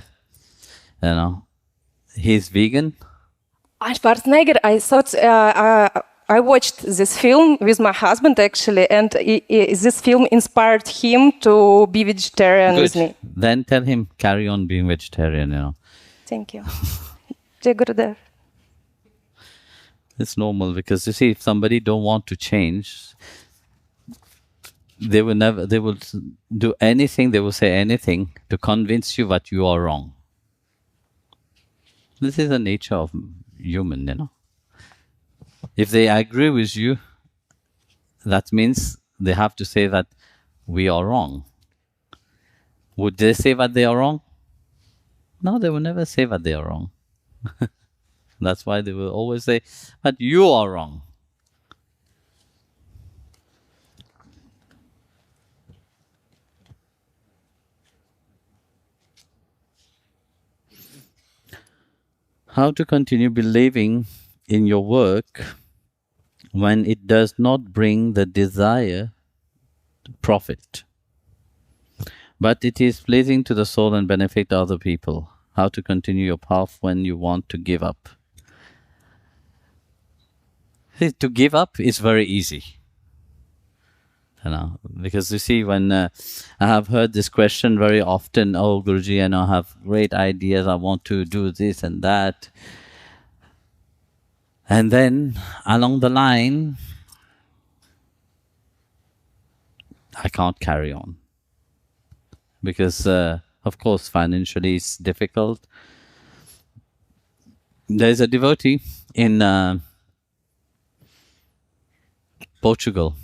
you know, he's vegan. Schwarzenegger, I thought I watched this film with my husband actually, and this film inspired him to be vegetarian with me. Then tell him carry on being vegetarian. You know, Thank you. Jai Gurudev. it's normal because you see, if somebody don't want to change, they will never. They will do anything. They will say anything to convince you that you are wrong. This is the nature of human, you know. If they agree with you, that means they have to say that we are wrong. Would they say that they are wrong? No, they will never say that they are wrong. That's why they will always say that you are wrong. How to continue believing in your work when it does not bring the desire to profit, but it is pleasing to the soul and benefit other people. How to continue your path when you want to give up. See, to give up is very easy. You know, because you see, when I have heard this question very often, oh Guruji, I have great ideas, I want to do this and that. And then along the line, I can't carry on. Because, of course, financially it's difficult. There's a devotee in Portugal.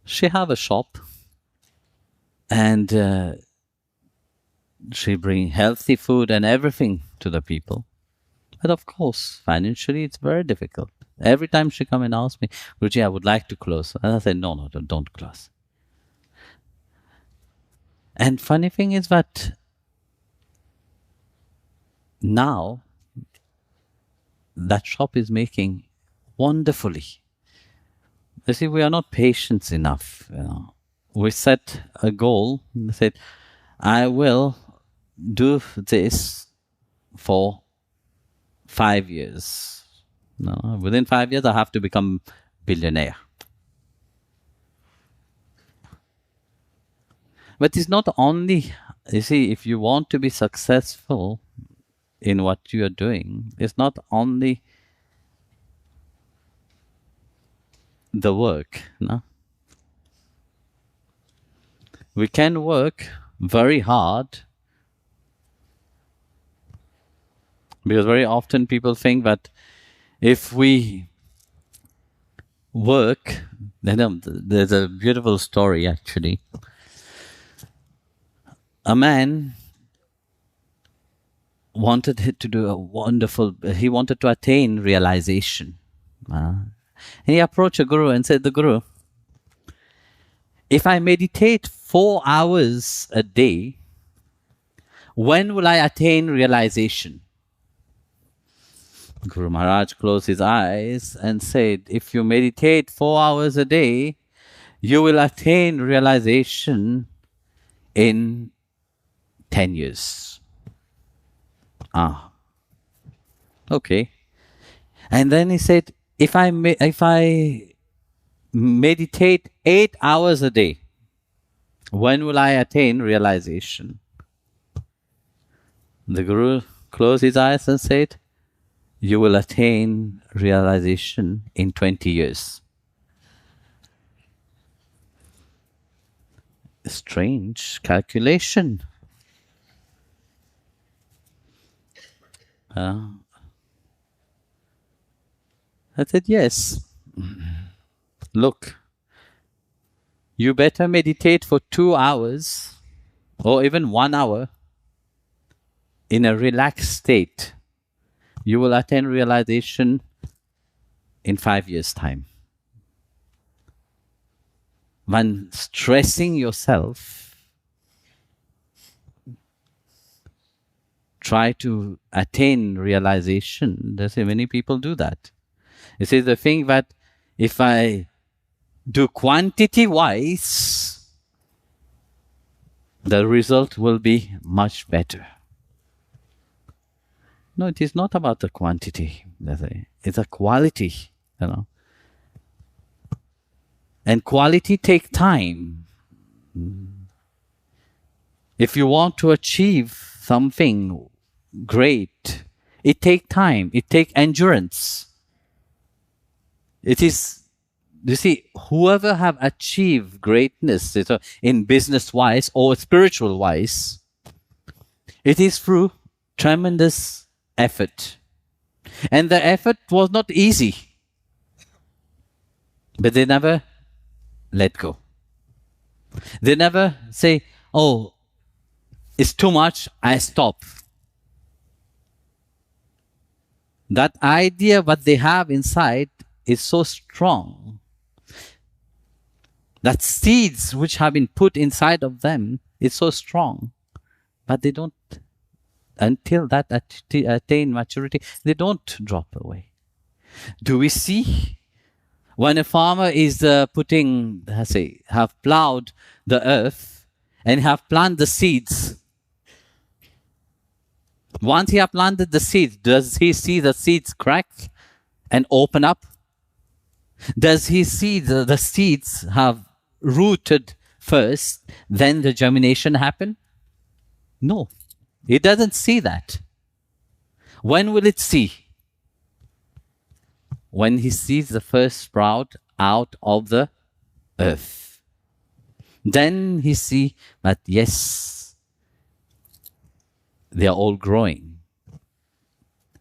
She have a shop and she bring healthy food and everything to the people. But of course, financially, it's very difficult. Every time she come and ask me, Guruji, I would like to close. And I say, no, don't close. And funny thing is that now that shop is making wonderfully. You see, we are not patient enough. You know. We set a goal. We said, I will do this for 5 years. No, within 5 years, I have to become billionaire. But it's not only, you see, if you want to be successful in what you are doing, it's not only the work. No? We can work very hard, because very often people think that if we work, then there's a beautiful story actually. A man wanted to do a wonderful, he wanted to attain realization. And he approached a guru and said, the guru, if I meditate 4 hours a day, when will I attain realization? Guru Maharaj closed his eyes and said, if you meditate 4 hours a day, you will attain realization in 10 years. Okay. And then he said, if I meditate 8 hours a day, when will I attain realization? The Guru closed his eyes and said, you will attain realization in 20 years. Strange calculation. I said, yes. Look, you better meditate for 2 hours or even 1 hour in a relaxed state. You will attain realization in 5 years' time. When stressing yourself, try to attain realization. There's many people do that. You see, the thing that if I do quantity-wise, the result will be much better. No, it is not about the quantity. It's a quality, you know. And quality takes time. If you want to achieve something great, it takes time. It takes endurance. It is, you see, whoever have achieved greatness in business-wise or spiritual-wise, it is through tremendous effort. And the effort was not easy. But they never let go. They never say, oh, it's too much, I stop. That idea what they have inside is so strong. That seeds which have been put inside of them is so strong. But they don't, until that attain maturity, they don't drop away. Do we see? When a farmer is have plowed the earth and have planted the seeds, once he has planted the seeds, does he see the seeds crack and open up? Does he see the seeds have rooted first, then the germination happen? No, he doesn't see that. When will it see? When he sees the first sprout out of the earth. Then he see that yes, they are all growing.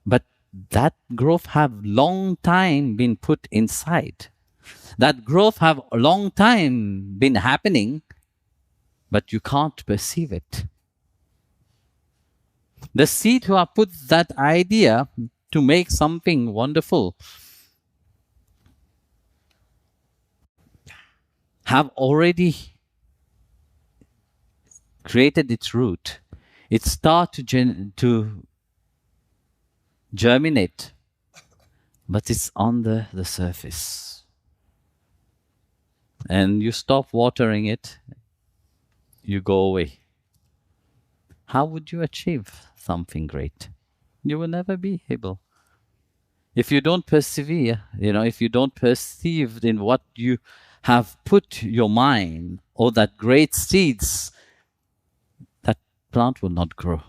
But that growth have long time been put inside. That growth have a long time been happening, but you can't perceive it. The seed who have put that idea to make something wonderful have already created its root. It starts to germinate, but it's on the surface. And you stop watering it, you go away. How would you achieve something great? You will never be able. If you don't persevere, if you don't perceive in what you have put your mind or that great seeds, that plant will not grow.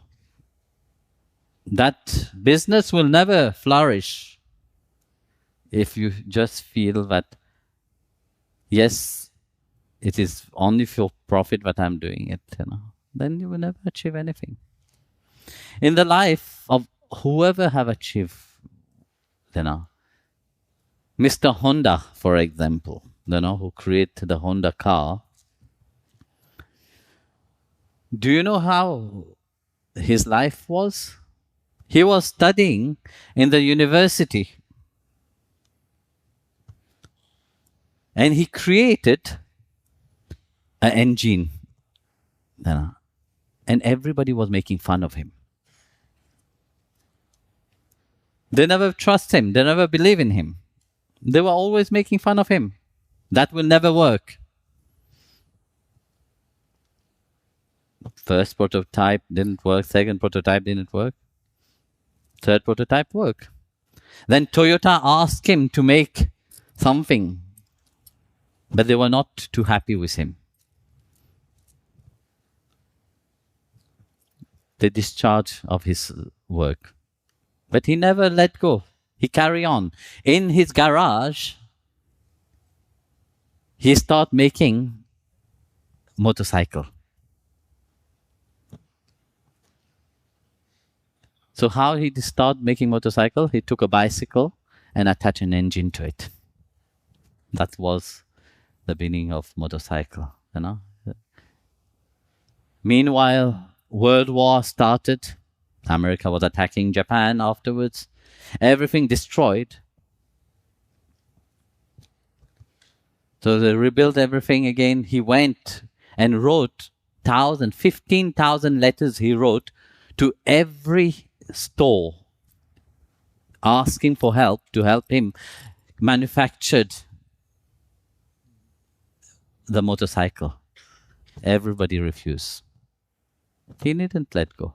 That business will never flourish if you just feel that yes, it is only for profit what I'm doing it, then you will never achieve anything. In the life of whoever have achieved, Mr. Honda, for example, who created the Honda car. Do you know how his life was? He was studying in the university. And he created an engine. And everybody was making fun of him. They never trust him. They never believe in him. They were always making fun of him. That will never work. First prototype didn't work. Second prototype didn't work. Third prototype worked. Then Toyota asked him to make something, but they were not too happy with him. They discharged of his work. But he never let go. He carried on. In his garage, he started making motorcycle. So how he started making motorcycle? He took a bicycle and attached an engine to it. That was the beginning of motorcycle, Meanwhile, World War started. America was attacking Japan afterwards. Everything destroyed. So they rebuilt everything again. He went and wrote 15,000 letters he wrote to every store asking for help to help him manufactured the motorcycle. Everybody refused. He didn't let go.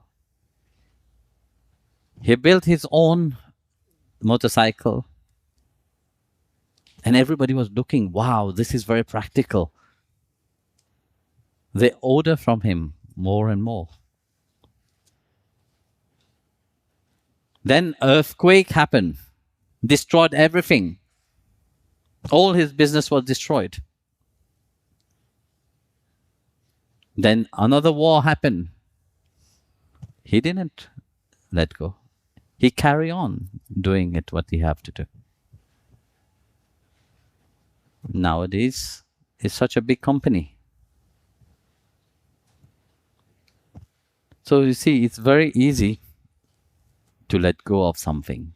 He built his own motorcycle and everybody was looking, wow, this is very practical. They order from him more and more. Then earthquake happened, destroyed everything. All his business was destroyed. Then another war happened. He didn't let go. He carried on doing it, what he have to do. Nowadays, it's such a big company. So you see, it's very easy to let go of something.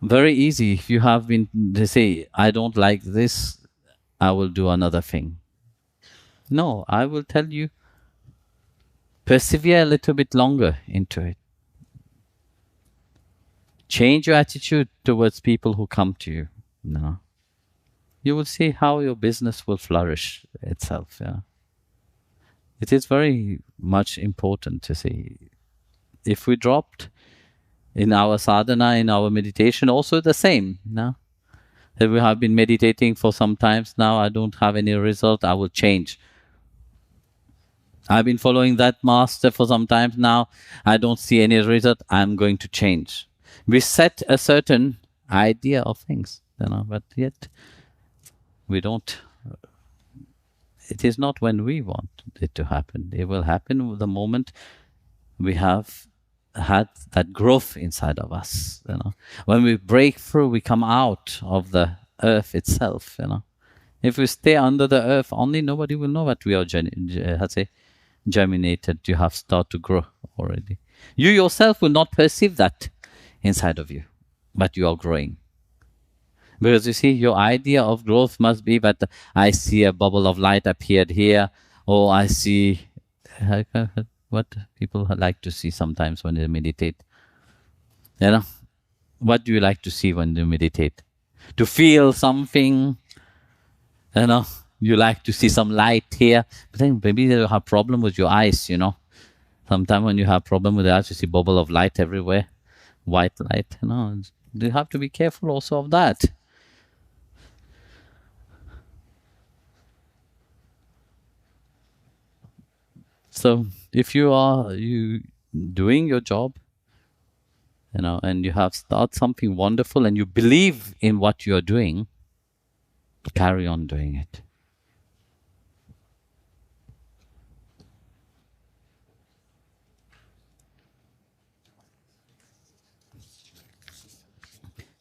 Very easy. If you have been, they say, I don't like this, I will do another thing. No, I will tell you, persevere a little bit longer into it. Change your attitude towards people who come to you. You will see how your business will flourish itself. It is very much important to see. If we dropped in our sadhana, in our meditation, also the same. If we have been meditating for some times now, I don't have any result, I will change. I've been following that master for some time now, I don't see any result, I'm going to change. We set a certain idea of things, but yet we don't. It is not when we want it to happen. It will happen the moment we have had that growth inside of us. When we break through, we come out of the earth itself. If we stay under the earth, only nobody will know that we are germinated. You have started to grow already. You yourself will not perceive that inside of you, but you are growing. Because you see, your idea of growth must be that I see a bubble of light appeared here, or I see what people like to see sometimes when they meditate. What do you like to see when you meditate? To feel something, you like to see some light here. But then maybe you have problem with your eyes, Sometimes when you have problem with the eyes, you see bubble of light everywhere, white light, You have to be careful also of that. So if you are doing your job, and you have started something wonderful and you believe in what you are doing, Carry on doing it.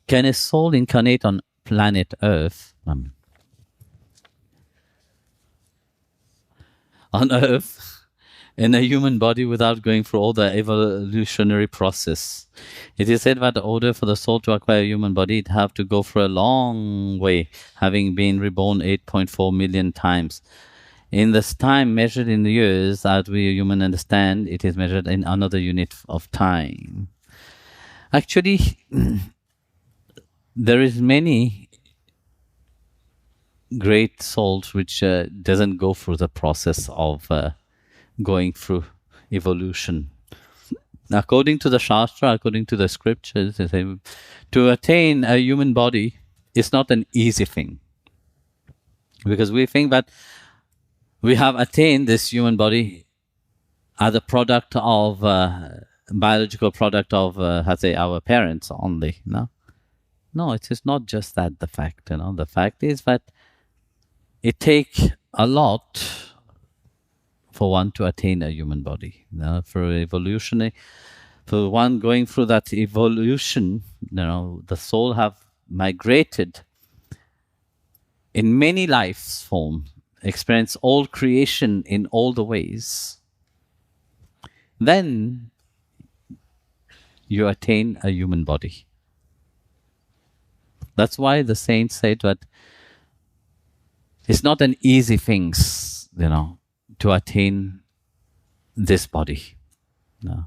Can a soul incarnate on planet Earth? On Earth, in a human body without going through all the evolutionary process. It is said that in order for the soul to acquire a human body, it have to go through a long way, having been reborn 8.4 million times. In this time measured in years, as we human understand, it is measured in another unit of time. Actually, there is many great souls which doesn't go through the process of going through evolution. According to the Shastra, according to the scriptures, they say, to attain a human body is not an easy thing. Because we think that we have attained this human body as a product of, biological product of, our parents only, no? No, it is not just that the fact, The fact is that it takes a lot for one to attain a human body. For evolutionary, for one going through that evolution, the soul have migrated in many life forms, experience all creation in all the ways. Then you attain a human body. That's why the saints say that it's not an easy thing, to attain this body. No.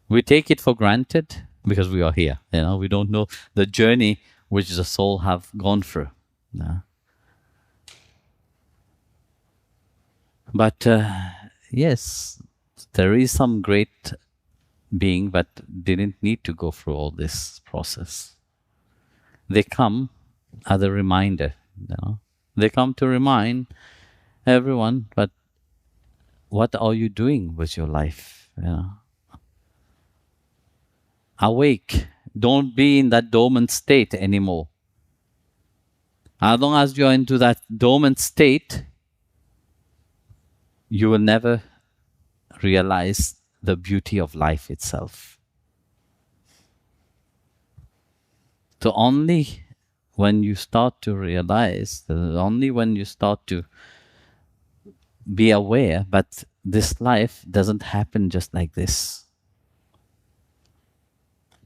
We take it for granted because we are here. We don't know the journey which the soul have gone through. No. But yes, there is some great being that didn't need to go through all this process. They come as a reminder. They come to remind everyone, but what are you doing with your life? Awake. Don't be in that dormant state anymore. As long as you're into that dormant state, you will never realize the beauty of life itself. So only when you start to realize, only when you start to be aware that this life doesn't happen just like this,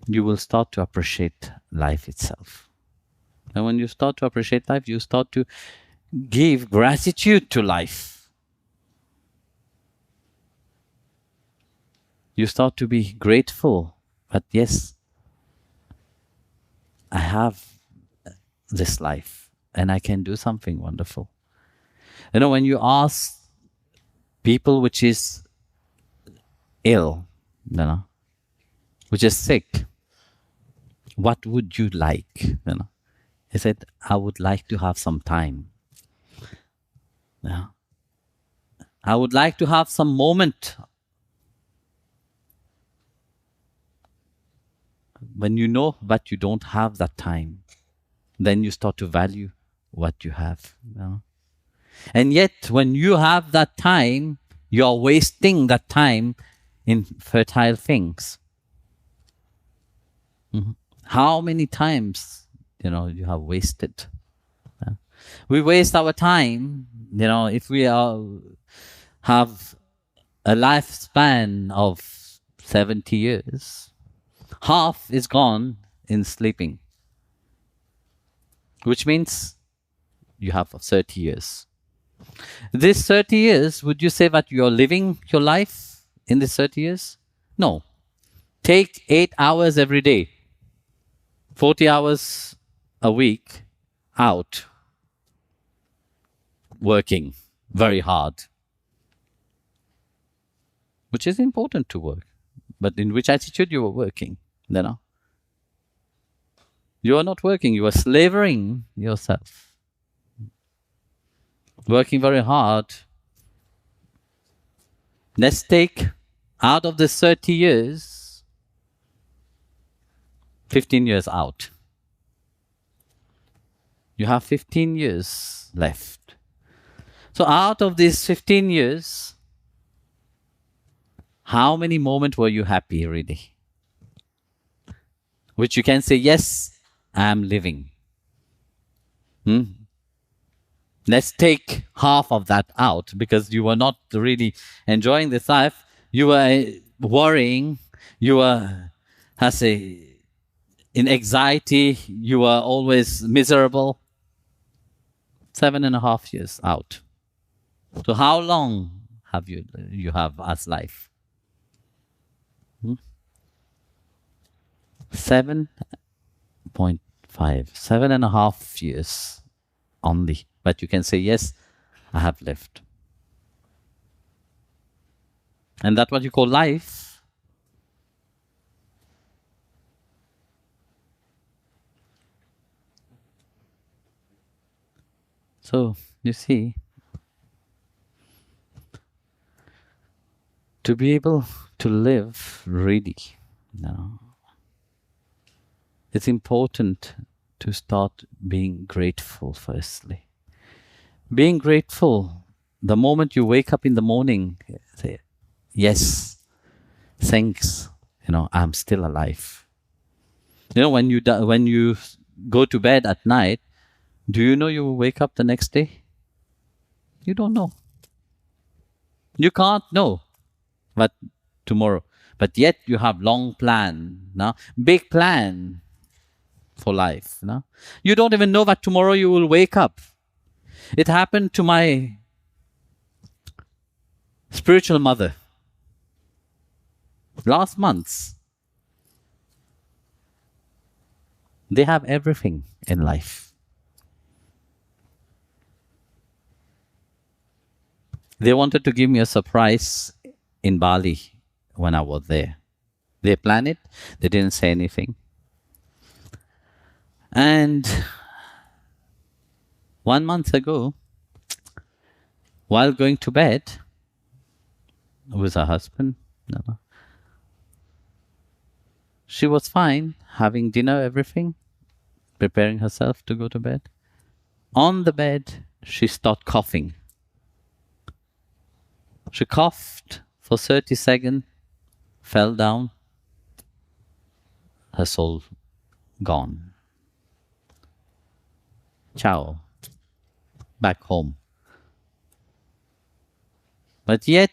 you will start to appreciate life itself. And when you start to appreciate life, you start to give gratitude to life. You start to be grateful that yes, I have this life and I can do something wonderful. When you ask people which is ill, which is sick, what would you like? He said, I would like to have some time. I would like to have some moment. When you know that you don't have that time, then you start to value what you have. And yet, when you have that time, you are wasting that time in fertile things. How many times, you have wasted? We waste our time, if we have a lifespan of 70 years, half is gone in sleeping, which means you have 30 years. This 30 years, would you say that you are living your life in this 30 years? No. Take 8 hours every day, 40 hours a week out, working very hard, which is important to work. But in which attitude you are working? You are not working, you are slavering yourself. Working very hard. Let's take out of the 30 years, 15 years out. You have 15 years left. So out of these 15 years, how many moments were you happy really? Which you can say, yes, I am living. Let's take half of that out because you were not really enjoying this life. You were worrying. You were, in anxiety. You were always miserable. 7.5 years out. So how long have you have as life? 7.5, 7.5 years only. But you can say, yes, I have lived. And that's what you call life. So, you see, to be able to live really, it's important to start being grateful firstly. Being grateful, the moment you wake up in the morning, say, yes, thanks, I'm still alive. When you go to bed at night, do you know you will wake up the next day? You don't know. You can't know. But tomorrow. But yet you have long plan, big plan for life. You don't even know that tomorrow you will wake up. It happened to my spiritual mother last month. They have everything in life. They wanted to give me a surprise in Bali when I was there. They planned it. They didn't say anything. And 1 month ago, while going to bed with her husband, she was fine, having dinner, everything, preparing herself to go to bed. On the bed, she started coughing. She coughed for 30 seconds, fell down, her soul gone. Ciao. Back home. But yet,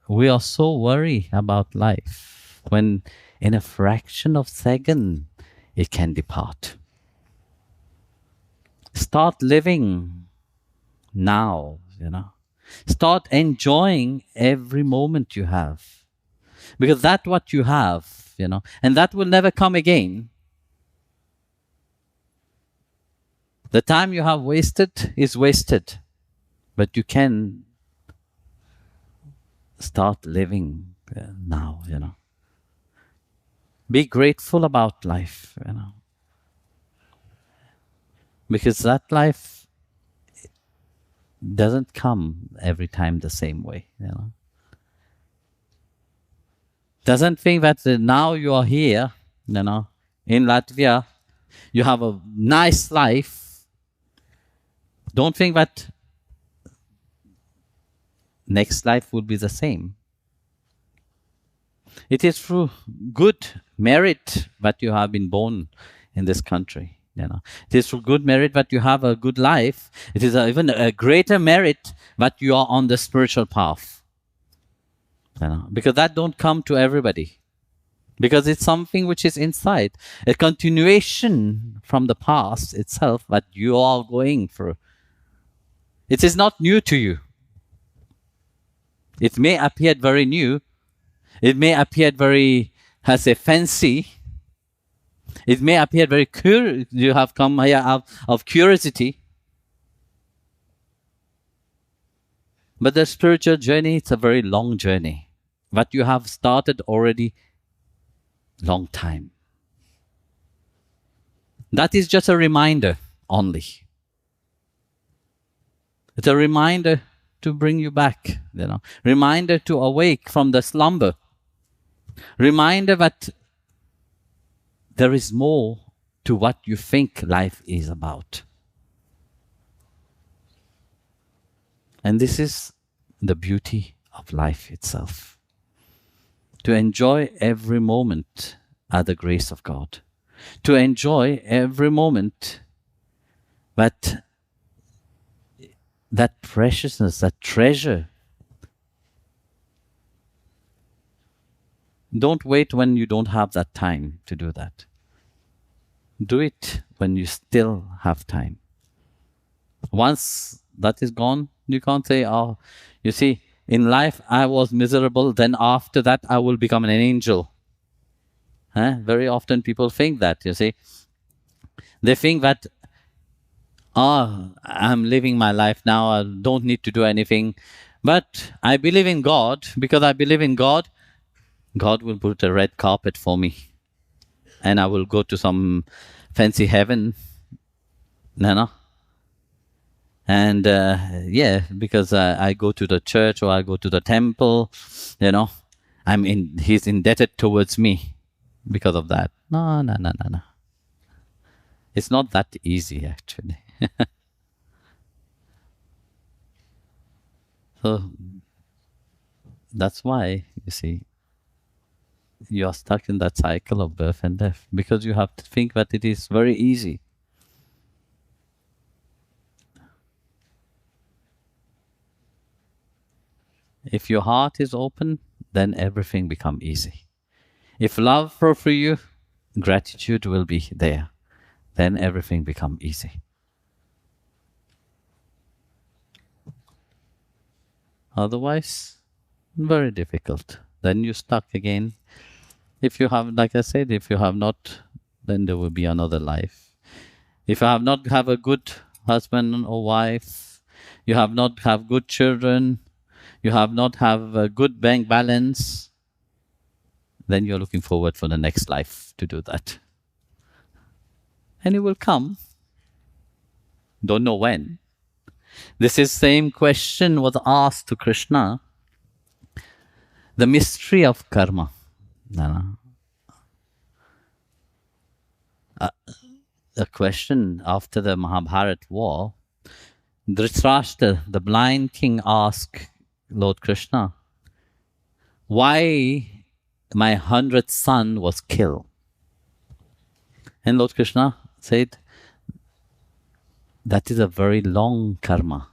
we are so worried about life when in a fraction of a second it can depart. Start living now, Start enjoying every moment you have. Because that's what you have, and that will never come again. The time you have wasted is wasted. But you can start living now, Be grateful about life, Because that life doesn't come every time the same way, Doesn't think that now you are here, in Latvia, you have a nice life. Don't think that next life will be the same. It is through good merit that you have been born in this country. It is through good merit that you have a good life. It is even a greater merit that you are on the spiritual path. Because that don't come to everybody. Because it's something which is inside. A continuation from the past itself that you are going through. It is not new to you. It may appear very new. It may appear very, fancy. It may appear very curious. You have come here out of curiosity. But the spiritual journey, it's a very long journey. But you have started already long time. That is just a reminder only. It's a reminder to bring you back, Reminder to awake from the slumber. Reminder that there is more to what you think life is about. And this is the beauty of life itself. To enjoy every moment at the grace of God. To enjoy every moment, but that preciousness, that treasure. Don't wait when you don't have that time to do that. Do it when you still have time. Once that is gone, you can't say, oh, you see, in life I was miserable, then after that I will become an angel. Very often people think that, you see. They think that, oh, I'm living my life now, I don't need to do anything. But I believe in God. Because I believe in God, God will put a red carpet for me. And I will go to some fancy heaven. No. And because I go to the church or I go to the temple, he's indebted towards me because of that. No. It's not that easy, actually. So that's why, you see, you are stuck in that cycle of birth and death, because you have to think that it is very easy. If your heart is open, then everything becomes easy. If love for you, gratitude will be there. Then everything becomes easy. Otherwise, very difficult. Then you're stuck again. If you have, like I said, if you have not, then there will be another life. If you have not have a good husband or wife, you have not have good children, you have not have a good bank balance, then you're looking forward for the next life to do that. And it will come. Don't know when. This is same question was asked to Krishna. The mystery of karma. A question after the Mahabharata war. Dhritarashtra, the blind king, asked Lord Krishna, why my 100th son was killed? And Lord Krishna said, that is a very long karma.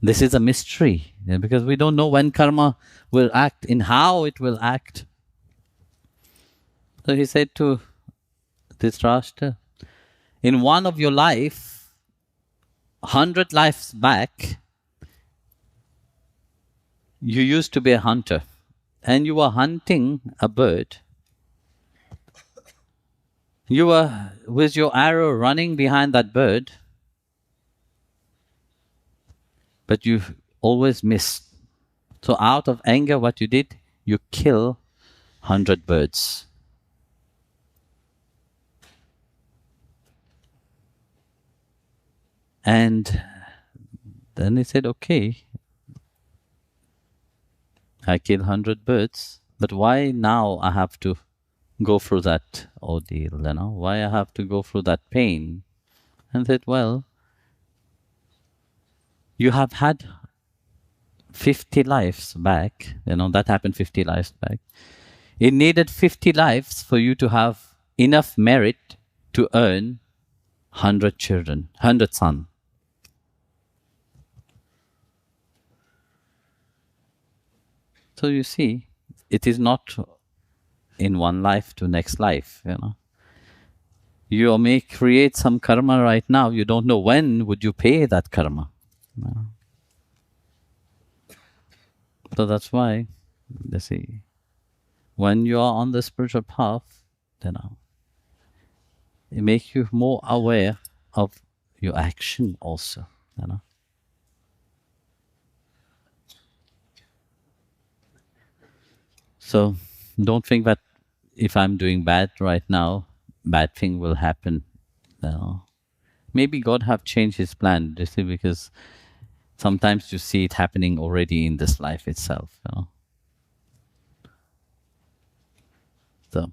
This is a mystery, because we don't know when karma will act, in how it will act. So he said to Dhritarashtra, in one of your life, 100 lives back, you used to be a hunter and you were hunting a bird. You were with your arrow running behind that bird, but you always missed. So out of anger, what you did, you kill 100 birds. And then he said, okay, I kill 100 birds, but why now I have to go through that ordeal, Why I have to go through that pain? And said, well, you have had 50 lives back, that happened 50 lives back. It needed 50 lives for you to have enough merit to earn 100 children, 100 sons. So you see, it is not in one life to next life, You may create some karma right now, you don't know when would you pay that karma. So that's why, you see, when you are on the spiritual path, it makes you more aware of your action also, So don't think that if I'm doing bad right now, bad thing will happen. Maybe God have changed his plan, you see, because sometimes you see it happening already in this life itself. So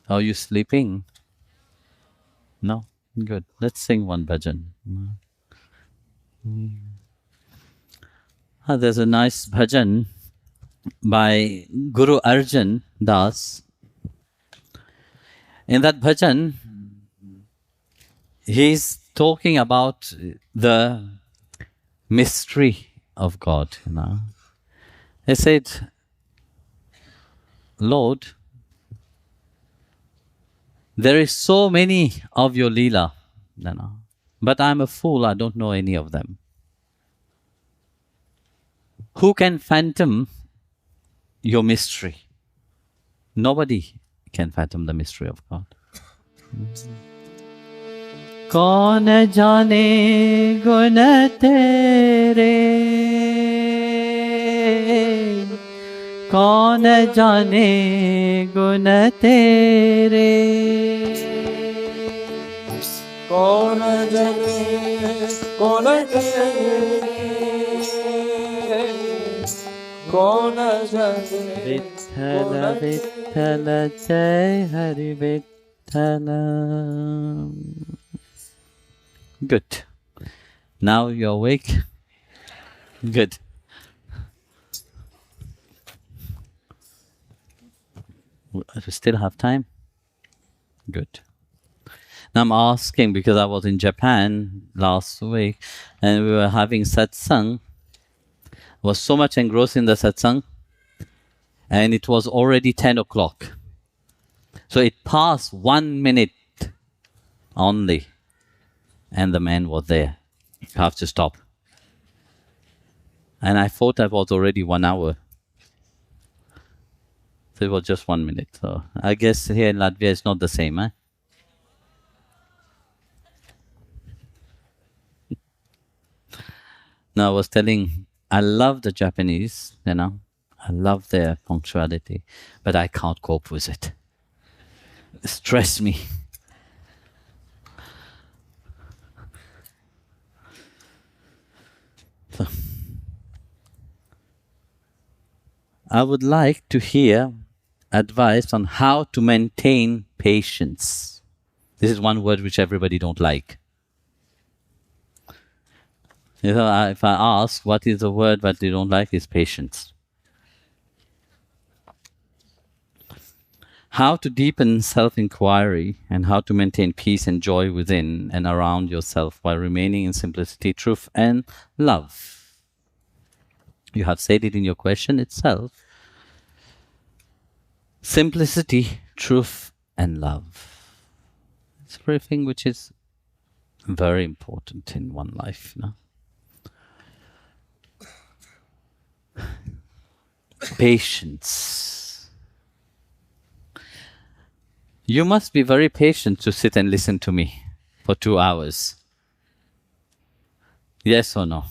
are you sleeping? No? Good. Let's sing one bhajan. There's a nice bhajan by Guru Arjan Das. In that bhajan, he's talking about the mystery of God. He said, Lord, there is so many of your Leela, but I'm a fool, I don't know any of them. Who can fathom your mystery? Nobody can fathom the mystery of God. कौन जाने गुण तेरे, कौन जाने गुण तेरे, कौन जाने गुण तेरे, कौन जाने विठ्ठल विठ्ठल जय Hari Vitthal. Good. Now you're awake? Good. We still have time? Good. Now I'm asking because I was in Japan last week and we were having satsang. I was so much engrossed in the satsang and it was already 10 o'clock. So it passed 1 minute only. And the man was there. You have to stop. And I thought I was already 1 hour. So it was just 1 minute. So I guess here in Latvia it's not the same, eh? Now I was telling, I love the Japanese, I love their punctuality, but I can't cope with it. It stresses me. So, I would like to hear advice on how to maintain patience. This is one word which everybody don't like. If I ask what is the word that they don't like, is patience. How to deepen self-inquiry and how to maintain peace and joy within and around yourself while remaining in simplicity, truth and love. You have said it in your question itself. Simplicity, truth and love. It's everything which is very important in one life. Patience. You must be very patient to sit and listen to me for 2 hours. Yes or no?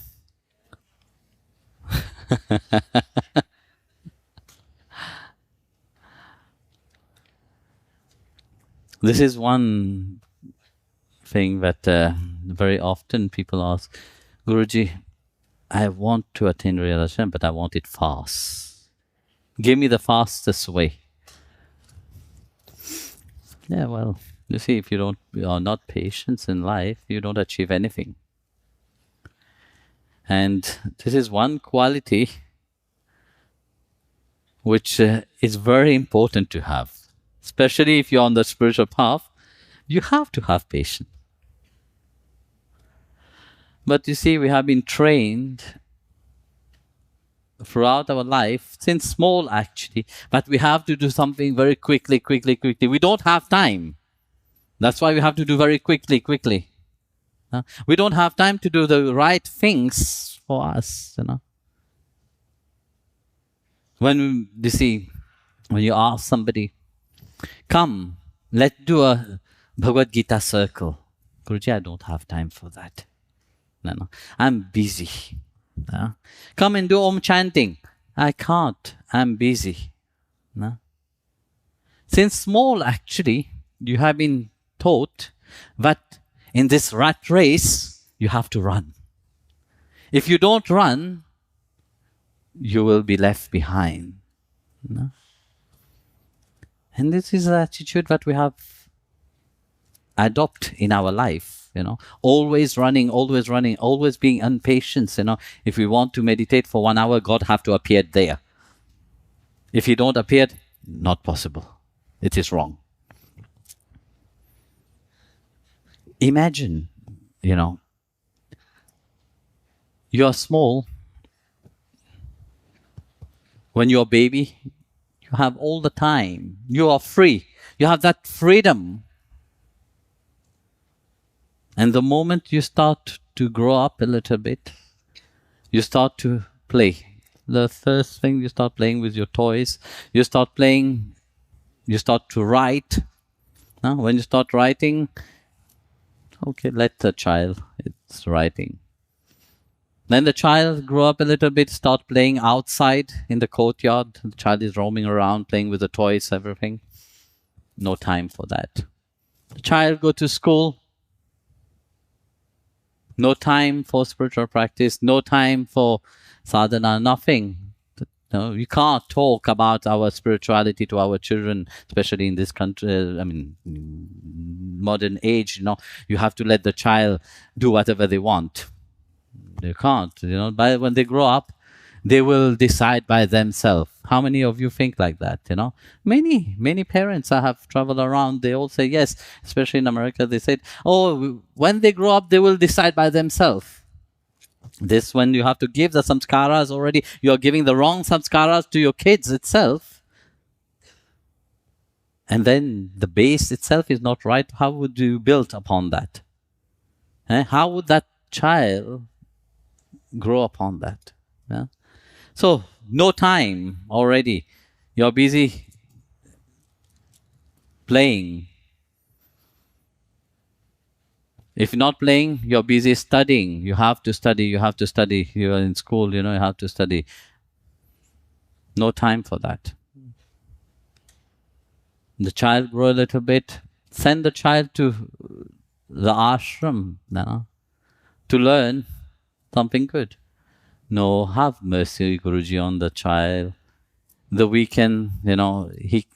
This is one thing that very often people ask, Guruji, I want to attain realization, but I want it fast. Give me the fastest way. Yeah, well, you see, if you are not patient in life, you don't achieve anything. And this is one quality which is very important to have. Especially if you're on the spiritual path, you have to have patience. But you see, we have been trained throughout our life, since small actually, but we have to do something very quickly. We don't have time. That's why we have to do very quickly. We don't have time to do the right things for us, When you ask somebody, come, let's do a Bhagavad Gita circle. Guruji, I don't have time for that. No, I'm busy. Come and do Om chanting. I can't. I'm busy. No? Since small, actually, you have been taught that in this rat race, you have to run. If you don't run, you will be left behind. No? And this is the attitude that we have adopt in our life, always running, always being impatient. If we want to meditate for 1 hour, God have to appear there. If he don't appear, not possible. It is wrong. Imagine, you are small. When you're a baby, you have all the time. You are free. You have that freedom. And the moment you start to grow up a little bit, you start to play. The first thing, you start playing with your toys. You start playing, you start to write. When you start writing, okay, let the child, it's writing. Then the child grow up a little bit, start playing outside in the courtyard. The child is roaming around, playing with the toys, everything. No time for that. The child go to school. No time for spiritual practice. No time for sadhana, nothing. You can't talk about our spirituality to our children, especially in this country, modern age. You have to let the child do whatever they want. They can't, But when they grow up, they will decide by themselves. How many of you think like that, Many parents I have traveled around, they all say yes, especially in America, they said, when they grow up, they will decide by themselves. This, when you have to give the samskaras already, you are giving the wrong samskaras to your kids itself. And then the base itself is not right. How would you build upon that? How would that child grow upon that? Yeah? So, no time already. You're busy playing. If you're not playing, you're busy studying. You have to study. You're in school, you have to study. No time for that. The child grow a little bit. Send the child to the ashram, to learn something good. No, have mercy, Guruji, on the child. The weekend,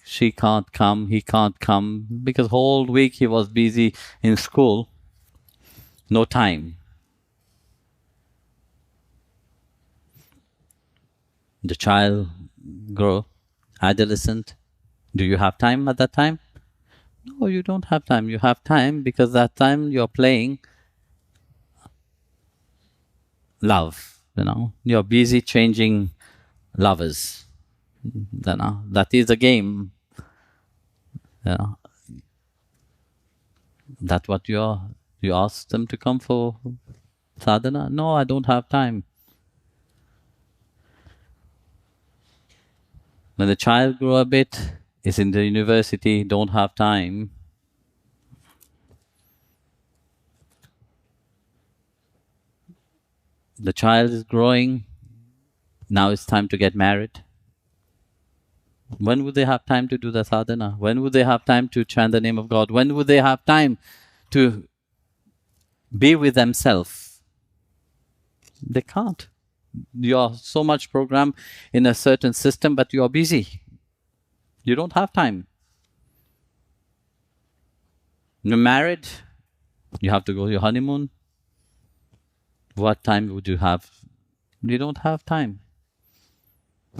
she can't come, he can't come, because whole week he was busy in school. No time. The child grow, adolescent. Do you have time at that time? No, you don't have time. You have time because that time you're playing love. You're busy changing lovers. That is the game. That's what you ask them to come for sadhana? No, I don't have time. When the child grow a bit, is in the university, don't have time. The child is growing, now it's time to get married. When would they have time to do the sadhana? When would they have time to chant the name of God? When would they have time to be with themselves? They can't. You are so much programmed in a certain system, but you are busy. You don't have time. You're married, you have to go to your honeymoon. What time would you have? You don't have time.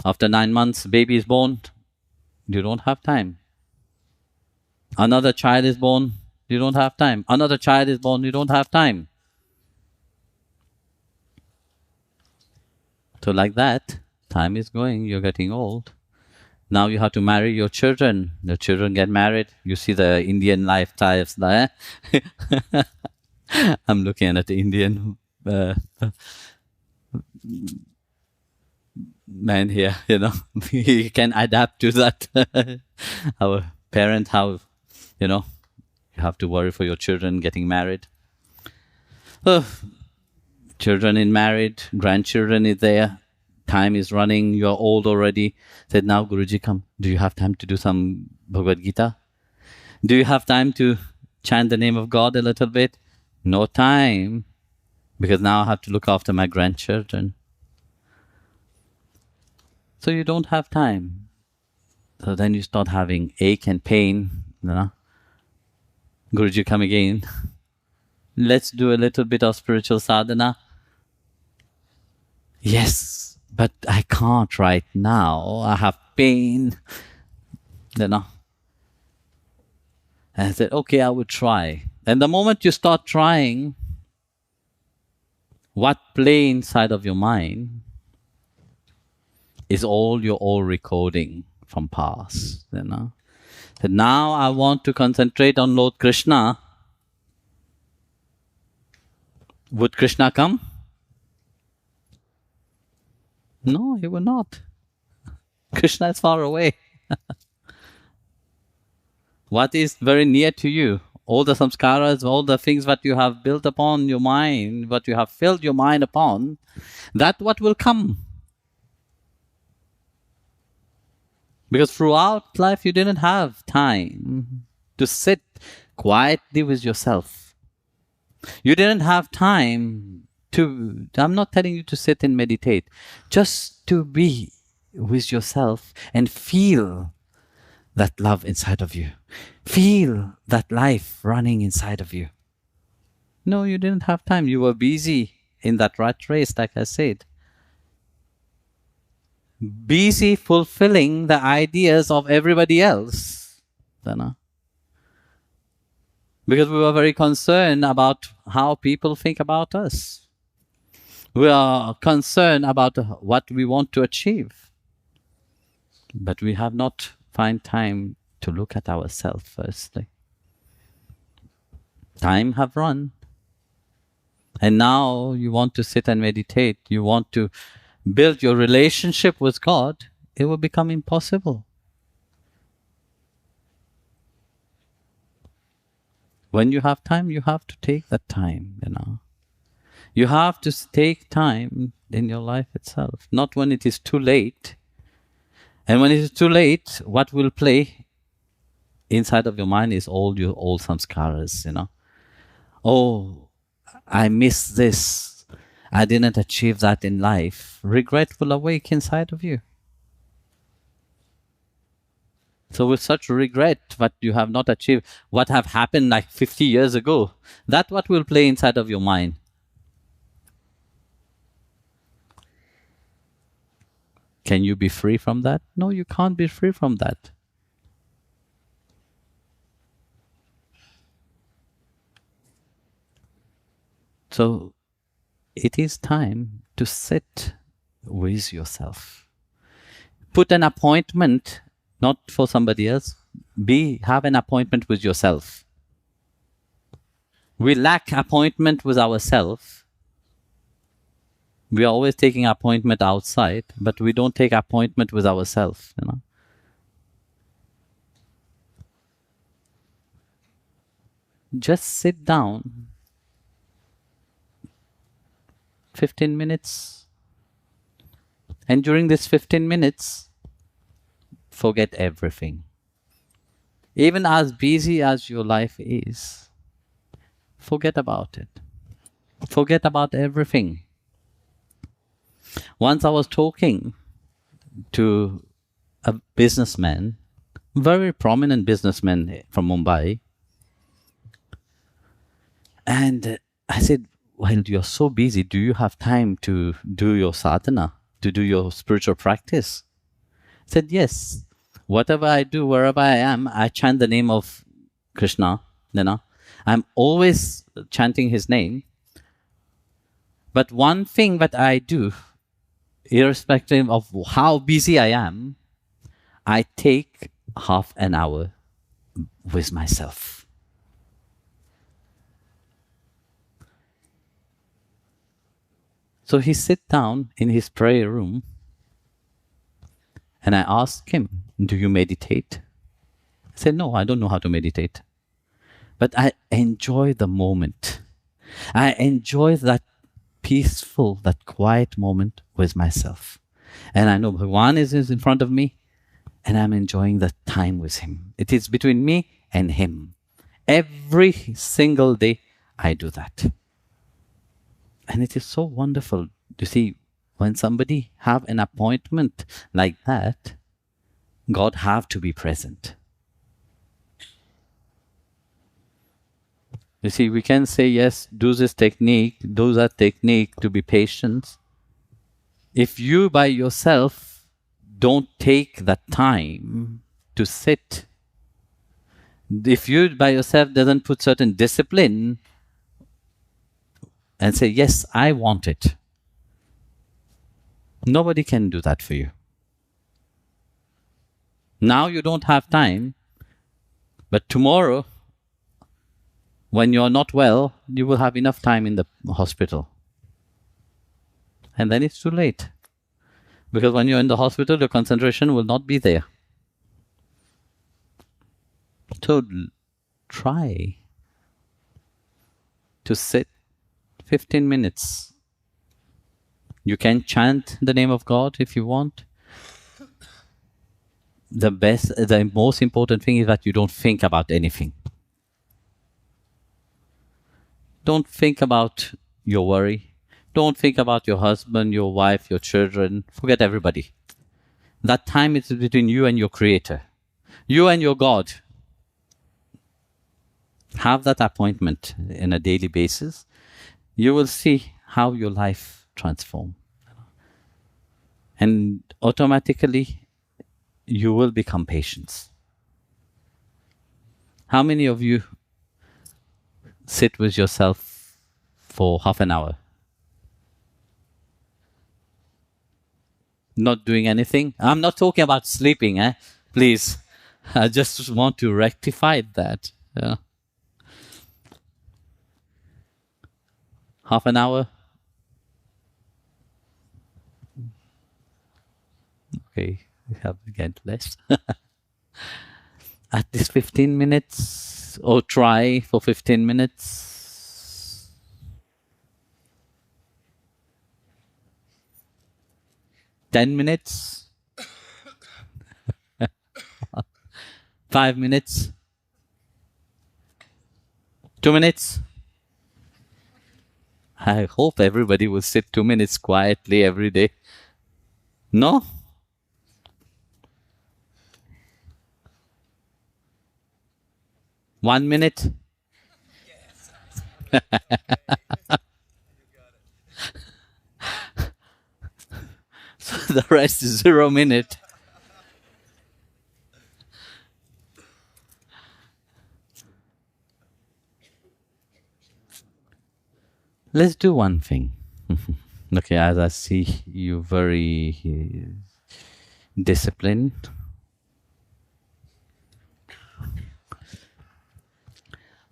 After 9 months, baby is born, you don't have time. Another child is born, you don't have time. Another child is born, you don't have time. So like that, time is going, you're getting old. Now you have to marry your children. The children get married. You see the Indian lifestyles there. I'm looking at the Indian man here, he can adapt to that. Our parent, how, you have to worry for your children getting married. Children in married, grandchildren is there. Time is running, you're old already. Said, now Guruji, come. Do you have time to do some Bhagavad Gita? Do you have time to chant the name of God a little bit? No time. Because now I have to look after my grandchildren. So you don't have time. So then you start having ache and pain. Guruji, come again. Let's do a little bit of spiritual sadhana. Yes, but I can't right now. I have pain. And I said, okay, I will try. And the moment you start trying, what play inside of your mind is all your old recording from past. So now I want to concentrate on Lord Krishna. Would Krishna come? No, he will not. Krishna is far away. What is very near to you? All the samskaras, all the things that you have built upon your mind, what you have filled your mind upon, that what will come. Because throughout life you didn't have time to sit quietly with yourself. You didn't have time to, I'm not telling you to sit and meditate, just to be with yourself and feel that love inside of you. Feel that life running inside of you. No, you didn't have time. You were busy in that rat race, like I said. Busy fulfilling the ideas of everybody else. Because we were very concerned about how people think about us. We are concerned about what we want to achieve. But we have not found time to look at ourselves firstly. Time have run. And now you want to sit and meditate. You want to build your relationship with God. It will become impossible. When you have time, you have to take that time, You have to take time in your life itself, not when it is too late. And when it is too late, what will play inside of your mind is all your old samskaras, Oh, I missed this. I didn't achieve that in life. Regret will awake inside of you. So with such regret what you have not achieved, what have happened like 50 years ago, that what will play inside of your mind. Can you be free from that? No, you can't be free from that. So it is time to sit with yourself. Put an appointment, not for somebody else. Have an appointment with yourself. We lack appointment with ourselves. We are always taking appointment outside, but we don't take appointment with ourselves, Just sit down 15 minutes. And during this 15 minutes, forget everything. Even as busy as your life is, forget about it. Forget about everything. Once I was talking to a businessman, very prominent businessman from Mumbai, and I said, well, you're so busy, do you have time to do your sadhana, to do your spiritual practice? I said, yes. Whatever I do, wherever I am, I chant the name of Krishna. I'm always chanting his name. But one thing that I do, irrespective of how busy I am, I take half an hour with myself. So he sit down in his prayer room and I asked him, do you meditate? I said, no, I don't know how to meditate. But I enjoy the moment. I enjoy that peaceful, that quiet moment with myself. And I know Bhagwan is in front of me and I'm enjoying the time with him. It is between me and him. Every single day I do that. And it is so wonderful to see when somebody have an appointment like that, God have to be present. You see, we can say, yes, do this technique, do that technique to be patient. If you by yourself don't take that time to sit, if you by yourself doesn't put certain discipline and say, yes, I want it, nobody can do that for you. Now you don't have time, but tomorrow, when you're not well, you will have enough time in the hospital. And then it's too late. Because when you're in the hospital, your concentration will not be there. So try to sit 15 minutes. You can chant the name of God if you want. The most important thing is that you don't think about anything. Don't think about your worry. Don't think about your husband, your wife, your children. Forget everybody. That time is between you and your Creator. You and your God. Have that appointment on a daily basis. You will see how your life transforms. And automatically, you will become patient. How many of you sit with yourself for half an hour? Not doing anything? I'm not talking about sleeping, please. I just want to rectify that. Yeah. Half an hour? Okay, we have again less. At least 15 minutes, or try for 15 minutes. $10. 5 minutes. 2 minutes. I hope everybody will sit 2 minutes quietly every day. No? One minute? So the rest is 0 minute. Let's do one thing. Okay, as I see you very disciplined.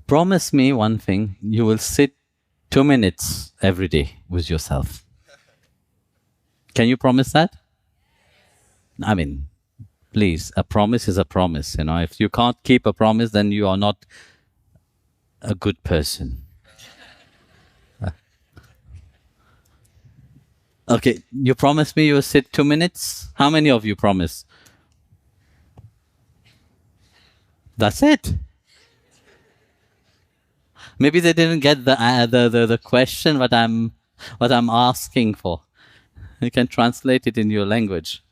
Promise me one thing, you will sit 2 minutes every day with yourself. Can you promise that? I mean, please, a promise is a promise. If you can't keep a promise, then you are not a good person. Okay, you promise me you will sit 2 minutes? How many of you promise? That's it. Maybe they didn't get the question what I'm asking for. You can translate it in your language.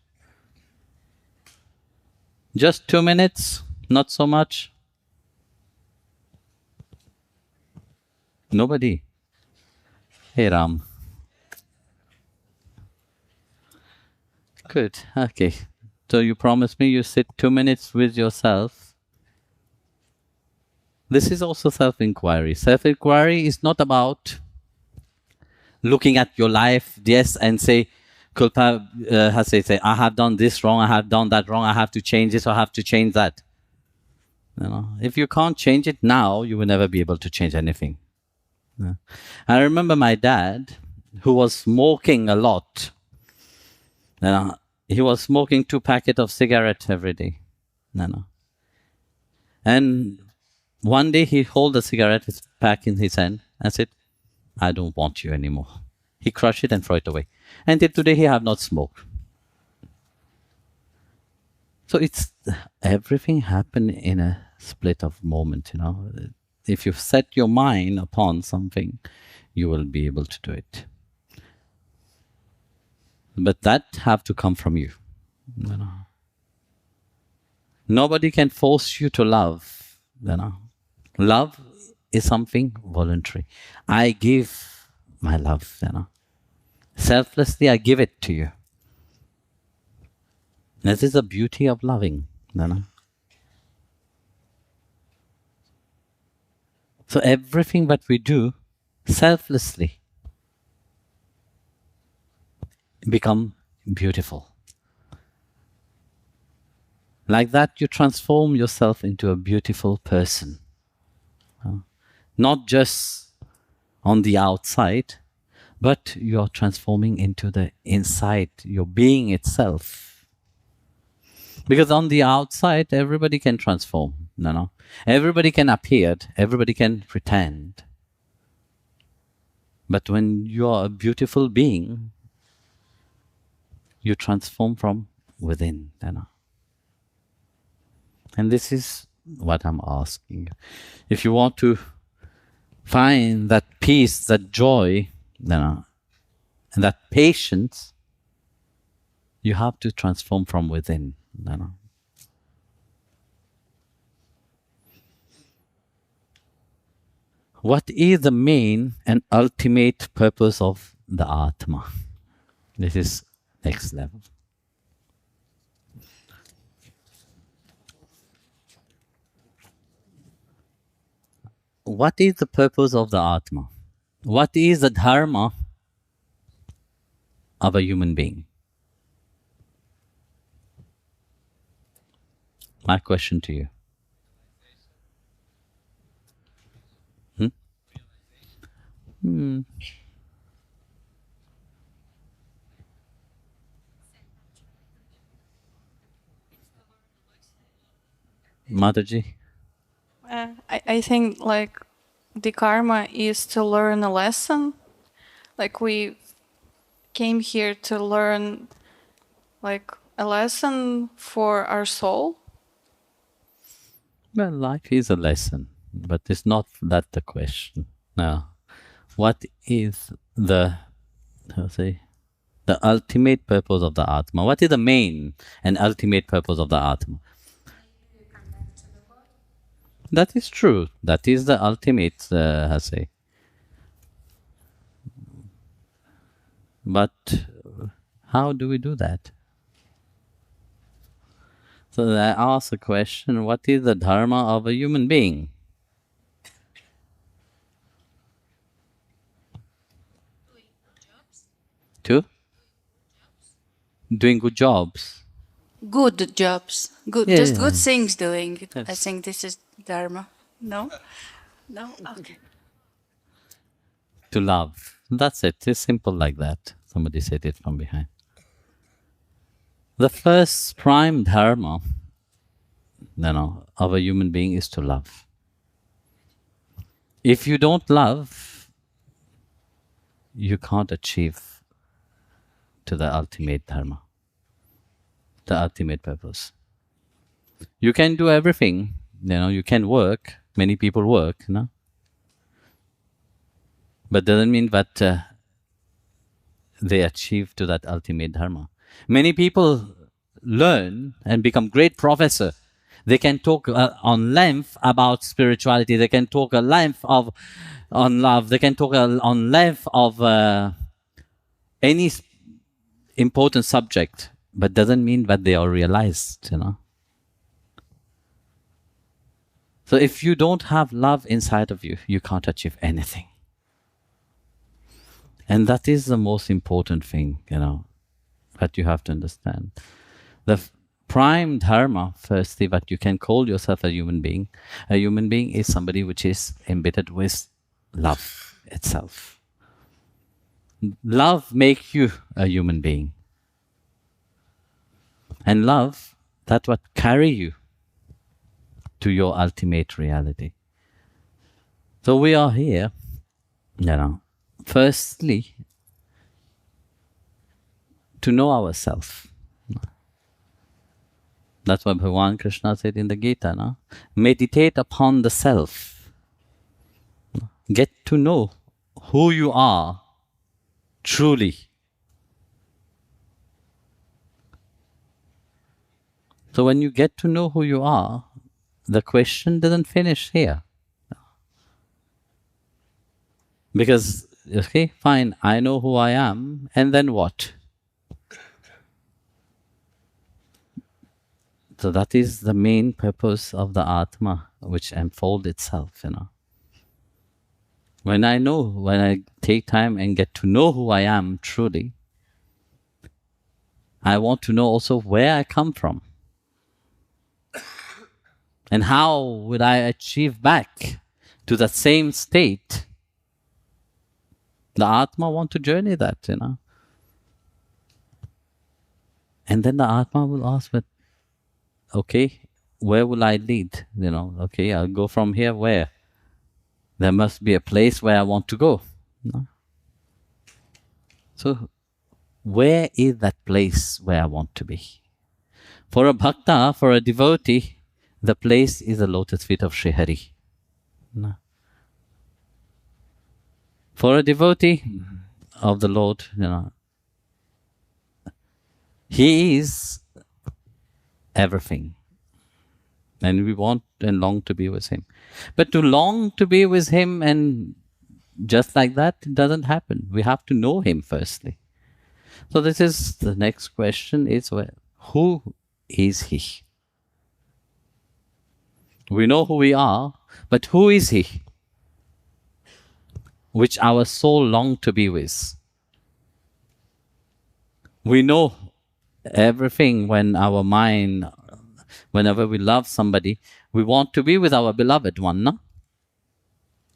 Just 2 minutes, not so much. Nobody. Hey Ram. Good. Okay. So you promise me you sit 2 minutes with yourself. This is also self-inquiry. Self-inquiry is not about looking at your life, yes, and say, Kulpa has to say, I have done this wrong, I have done that wrong, I have to change this, I have to change that. If you can't change it now, you will never be able to change anything. I remember my dad, who was smoking a lot. He was smoking 2 packets of cigarettes every day. And one day he held a cigarette pack in his hand and said, I don't want you anymore. He crushed it and threw it away. Until today, he have not smoked. So it's everything happened in a split of moment. If you set your mind upon something, you will be able to do it. But that have to come from you. Nobody can force you to love. Love is something voluntary. I give my love, selflessly I give it to you. This is the beauty of loving, So everything that we do selflessly become beautiful. Like that, you transform yourself into a beautiful person. Not just on the outside, but you're transforming into the inside, your being itself. Because on the outside, everybody can transform. Everybody can appear, everybody can pretend. But when you're a beautiful being, you transform from within. And this is what I'm asking. If you want to find that peace, that joy, and that patience, you have to transform from within. What is the main and ultimate purpose of the Atma? This is next level. What is the purpose of the Atma? What is the dharma of a human being? My question to you. Mataji? I think like the karma is to learn a lesson. Like we came here to learn like a lesson for our soul. Well, life is a lesson, but it's not that the question. Now, what is the ultimate purpose of the Atma? What is the main and ultimate purpose of the Atma? That is true. That is the ultimate, But how do we do that? So I ask a question, what is the dharma of a human being? To? Doing good jobs. Good jobs. Good. Yeah, Just yeah. good things doing. I Yes. think this is dharma. No? No? Okay. To love. That's it. It's simple like that. Somebody said it from behind. The first prime dharma, of a human being is to love. If you don't love, you can't achieve to the ultimate dharma, the ultimate purpose. You can do everything, you can work. Many people work, but doesn't mean that they achieve to that ultimate dharma. Many people learn and become great professor. They can talk on length about spirituality. They can talk on love. They can talk on length of any important subject, but doesn't mean that they are realized. So if you don't have love inside of you, you can't achieve anything. And that is the most important thing, that you have to understand. The prime dharma, firstly, that you can call yourself a human being. A human being is somebody which is embedded with love itself. Love makes you a human being. And love, that's what carry you to your ultimate reality. So we are here, firstly, to know ourselves. That's what Bhagavan Krishna said in the Gita. Meditate upon the self. Get to know who you are truly. So when you get to know who you are, the question doesn't finish here. Because, okay, fine, I know who I am, and then what? So that is the main purpose of the Atma, which unfolds itself, When I take time and get to know who I am truly, I want to know also where I come from. And how would I achieve back to that same state? The Atma want to journey that, And then the Atma will ask, but okay, where will I lead? Okay, I'll go from here, where? There must be a place where I want to go. So, where is that place where I want to be? For a bhakta, for a devotee, the place is the lotus feet of Sri Hari. For a devotee of the Lord, He is everything. And we want and long to be with Him. But to long to be with Him and just like that, it doesn't happen. We have to know Him firstly. So this is the next question is, who is He? We know who we are, but who is He? Which our soul longs to be with. We know everything when our mind, whenever we love somebody, we want to be with our beloved one, no?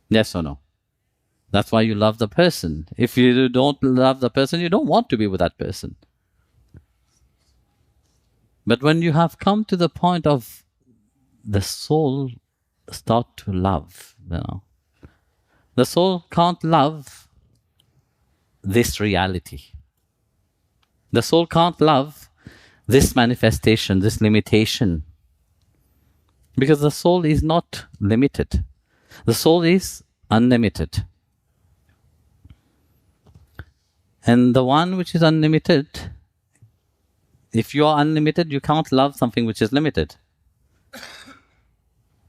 Yes or no? That's why you love the person. If you don't love the person, you don't want to be with that person. But when you have come to the point of the soul start to love, the soul can't love this reality. The soul can't love this manifestation, this limitation. Because the soul is not limited. The soul is unlimited. And the one which is unlimited, if you are unlimited, you can't love something which is limited.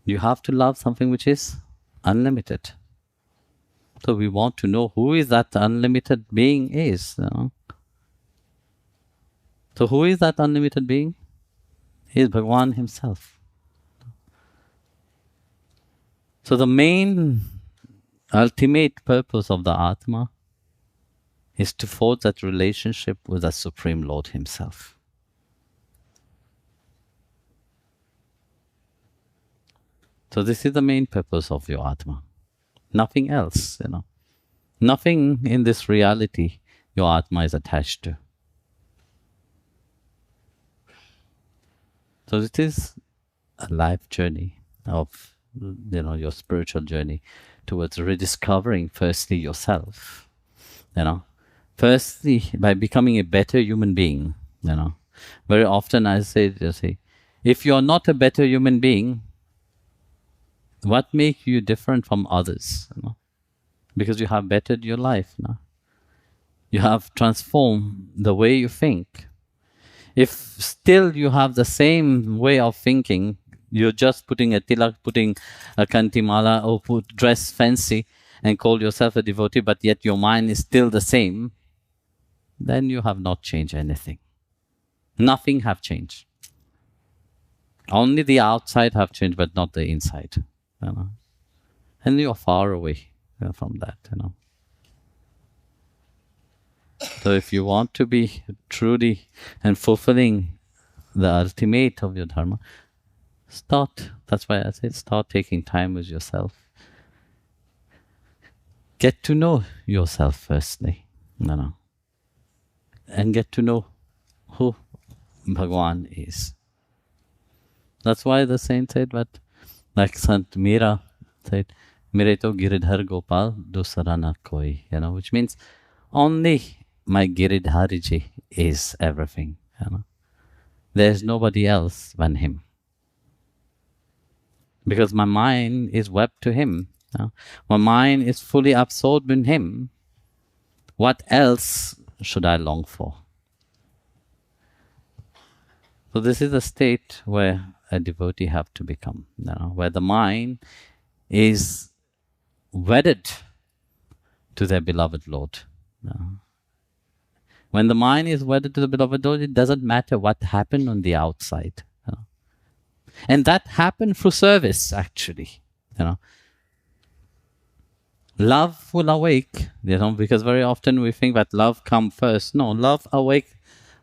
You have to love something which is unlimited. So we want to know who is that unlimited being is. So who is that unlimited being? He is Bhagavan Himself. So the main ultimate purpose of the Atma is to forge that relationship with the Supreme Lord Himself. So this is the main purpose of your Atma. Nothing else, Nothing in this reality your Atma is attached to. So it is a life journey of, your spiritual journey towards rediscovering firstly yourself, Firstly, by becoming a better human being, Very often I say, if you're not a better human being, what makes you different from others? Because you have bettered your life. You have transformed the way you think. If still you have the same way of thinking, you're just putting a tilak, putting a kantimala, or dress fancy and call yourself a devotee, but yet your mind is still the same, then you have not changed anything. Nothing have changed. Only the outside have changed, but not the inside. And you're far away from that. So if you want to be truly and fulfilling the ultimate of your dharma, that's why I said start taking time with yourself. Get to know yourself firstly. And get to know who Bhagavan is. That's why the saint said, like Sant Mira said, Mere to Giridhar Gopal dusarana koi, which means only my Giridhariji is everything. There's nobody else than Him. Because my mind is webbed to Him. My mind is fully absorbed in Him. What else should I long for? So this is a state where a devotee have to become, where the mind is wedded to their beloved Lord. When the mind is wedded to the beloved Lord, it doesn't matter what happened on the outside. And that happened through service, actually. Love will awake, because very often we think that love comes first. No, love awake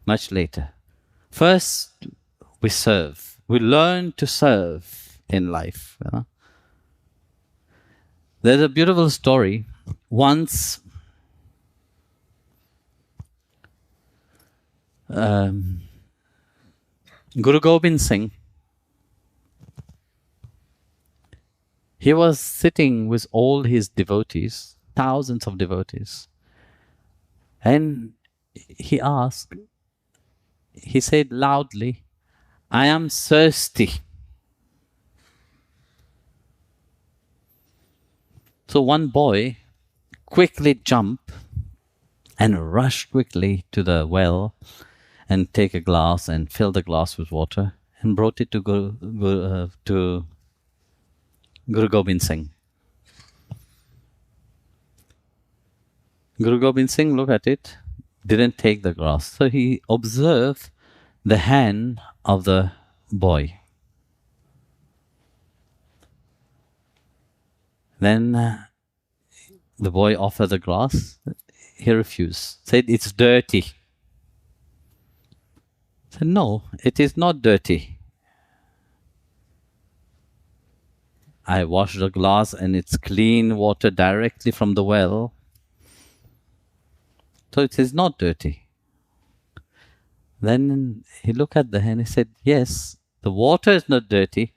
much later. First, we serve. We learn to serve in life. There's a beautiful story. Once, Guru Gobind Singh, he was sitting with all his devotees, thousands of devotees, and he said loudly, "I am thirsty." So one boy quickly jumped and rushed quickly to the well and take a glass and fill the glass with water and brought it to Guru Gobind Singh. Guru Gobind Singh looked at it, didn't take the glass. So he observed the hand of the boy. Then the boy offered the glass. He refused. Said, "It's dirty." Said, "No, it is not dirty. I washed the glass and it's clean water directly from the well. So it is not dirty." Then he looked at the hand and he said, "Yes, the water is not dirty,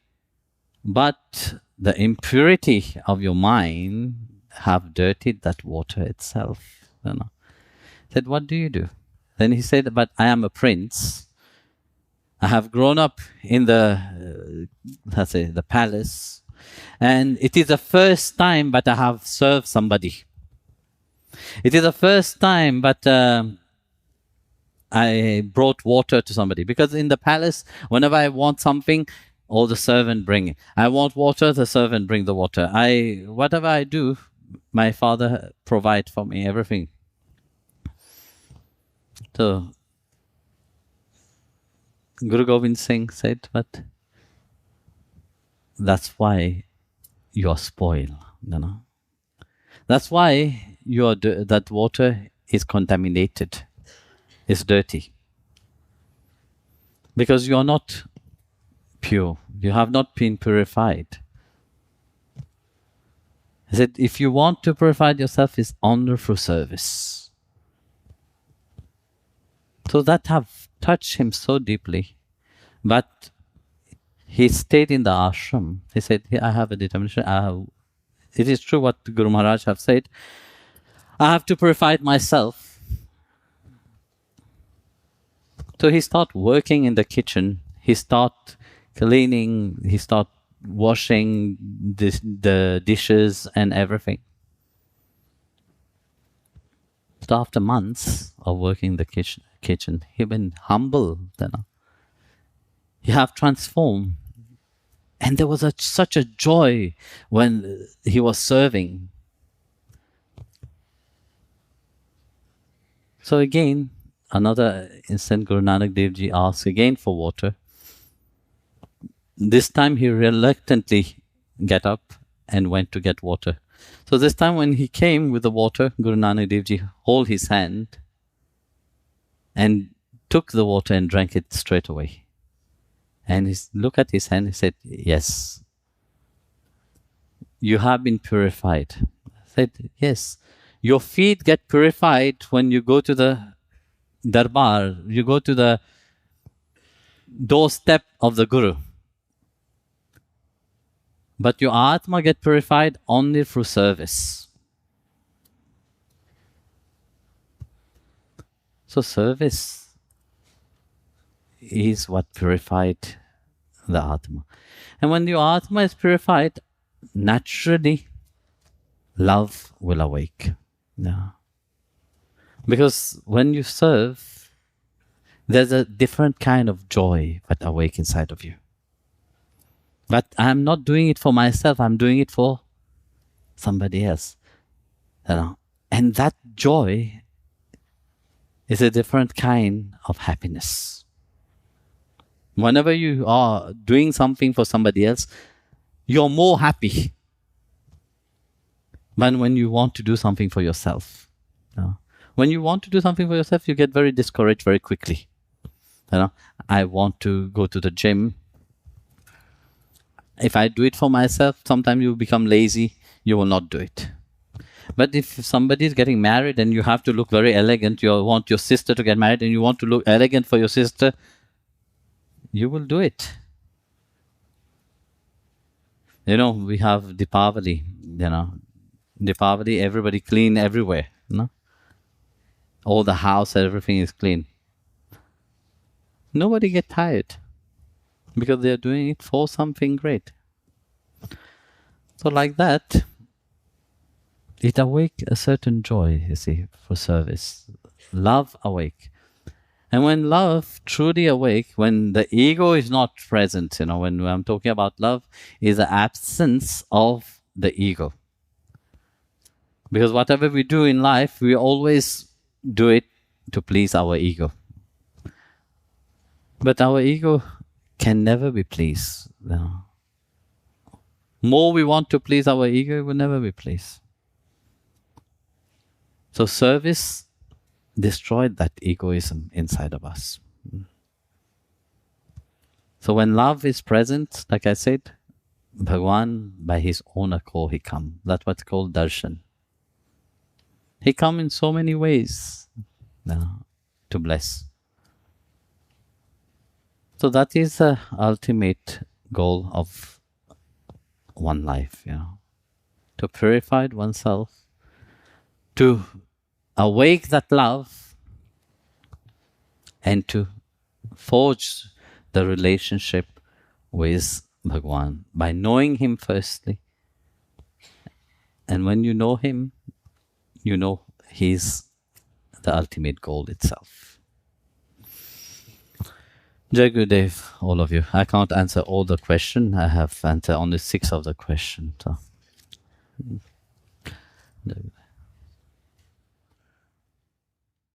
but the impurity of your mind have dirtied that water itself." He said, "What do you do?" Then he said, "But I am a prince. I have grown up in the palace, and it is the first time that I have served somebody. It is the first time that I brought water to somebody, because in the palace, whenever I want something, all the servant bring it. I want water, the servant bring the water. Whatever I do, my father provide for me everything." So Guru Gobind Singh said, "But that's why you are spoiled. That's why that water is contaminated, is dirty. Because you are not pure. You have not been purified." He said, "If you want to purify yourself, it's honor through service." So that have touched him so deeply. But he stayed in the ashram. He said, "I have a determination. It is true what Guru Maharaj have said. I have to purify myself." So he started working in the kitchen. He started cleaning. He started washing the dishes and everything. So after months of working in the kitchen, he been humble. He have transformed. And there was such a joy when he was serving. So again, another instant, Guru Nanak Dev Ji asked again for water. This time he reluctantly got up and went to get water. So this time when he came with the water, Guru Nanak Dev Ji hold his hand and took the water and drank it straight away. And he looked at his hand, he said, "Yes, you have been purified." I said, "Yes, your feet get purified when you go to the darbar, you go to the doorstep of the Guru. But your Atma get purified only through service." So service is what purified the Atma. And when your Atma is purified, naturally love will awake. Yeah. Because when you serve, there's a different kind of joy that awakes inside of you. But I'm not doing it for myself, I'm doing it for somebody else. And that joy is a different kind of happiness. Whenever you are doing something for somebody else, you're more happy than when you want to do something for yourself. When you want to do something for yourself, you get very discouraged very quickly. I want to go to the gym. If I do it for myself, sometimes you become lazy, you will not do it. But if somebody is getting married and you have to look very elegant, you want your sister to get married and you want to look elegant for your sister, you will do it. We have Deepavali, Deepavali, everybody clean everywhere, all the house, everything is clean. Nobody get tired because they are doing it for something great. So like that, it awake a certain joy, you see, for service. Love awake. And when love truly awake, when the ego is not present, when I'm talking about love, is the absence of the ego. Because whatever we do in life, we always do it to please our ego. But our ego can never be pleased. More we want to please our ego, it will never be pleased. So service destroyed that egoism inside of us. So when love is present, like I said, Bhagwan, by his own accord, he comes. That's what's called darshan. He comes in so many ways to bless. So that is the ultimate goal of one life, to purify oneself, to awake that love, and to forge the relationship with Bhagwan by knowing him firstly. And when you know him, you know he's the ultimate goal itself. Jai Gurudev, all of you. I can't answer all the questions. I have answered only 6 of the questions. So.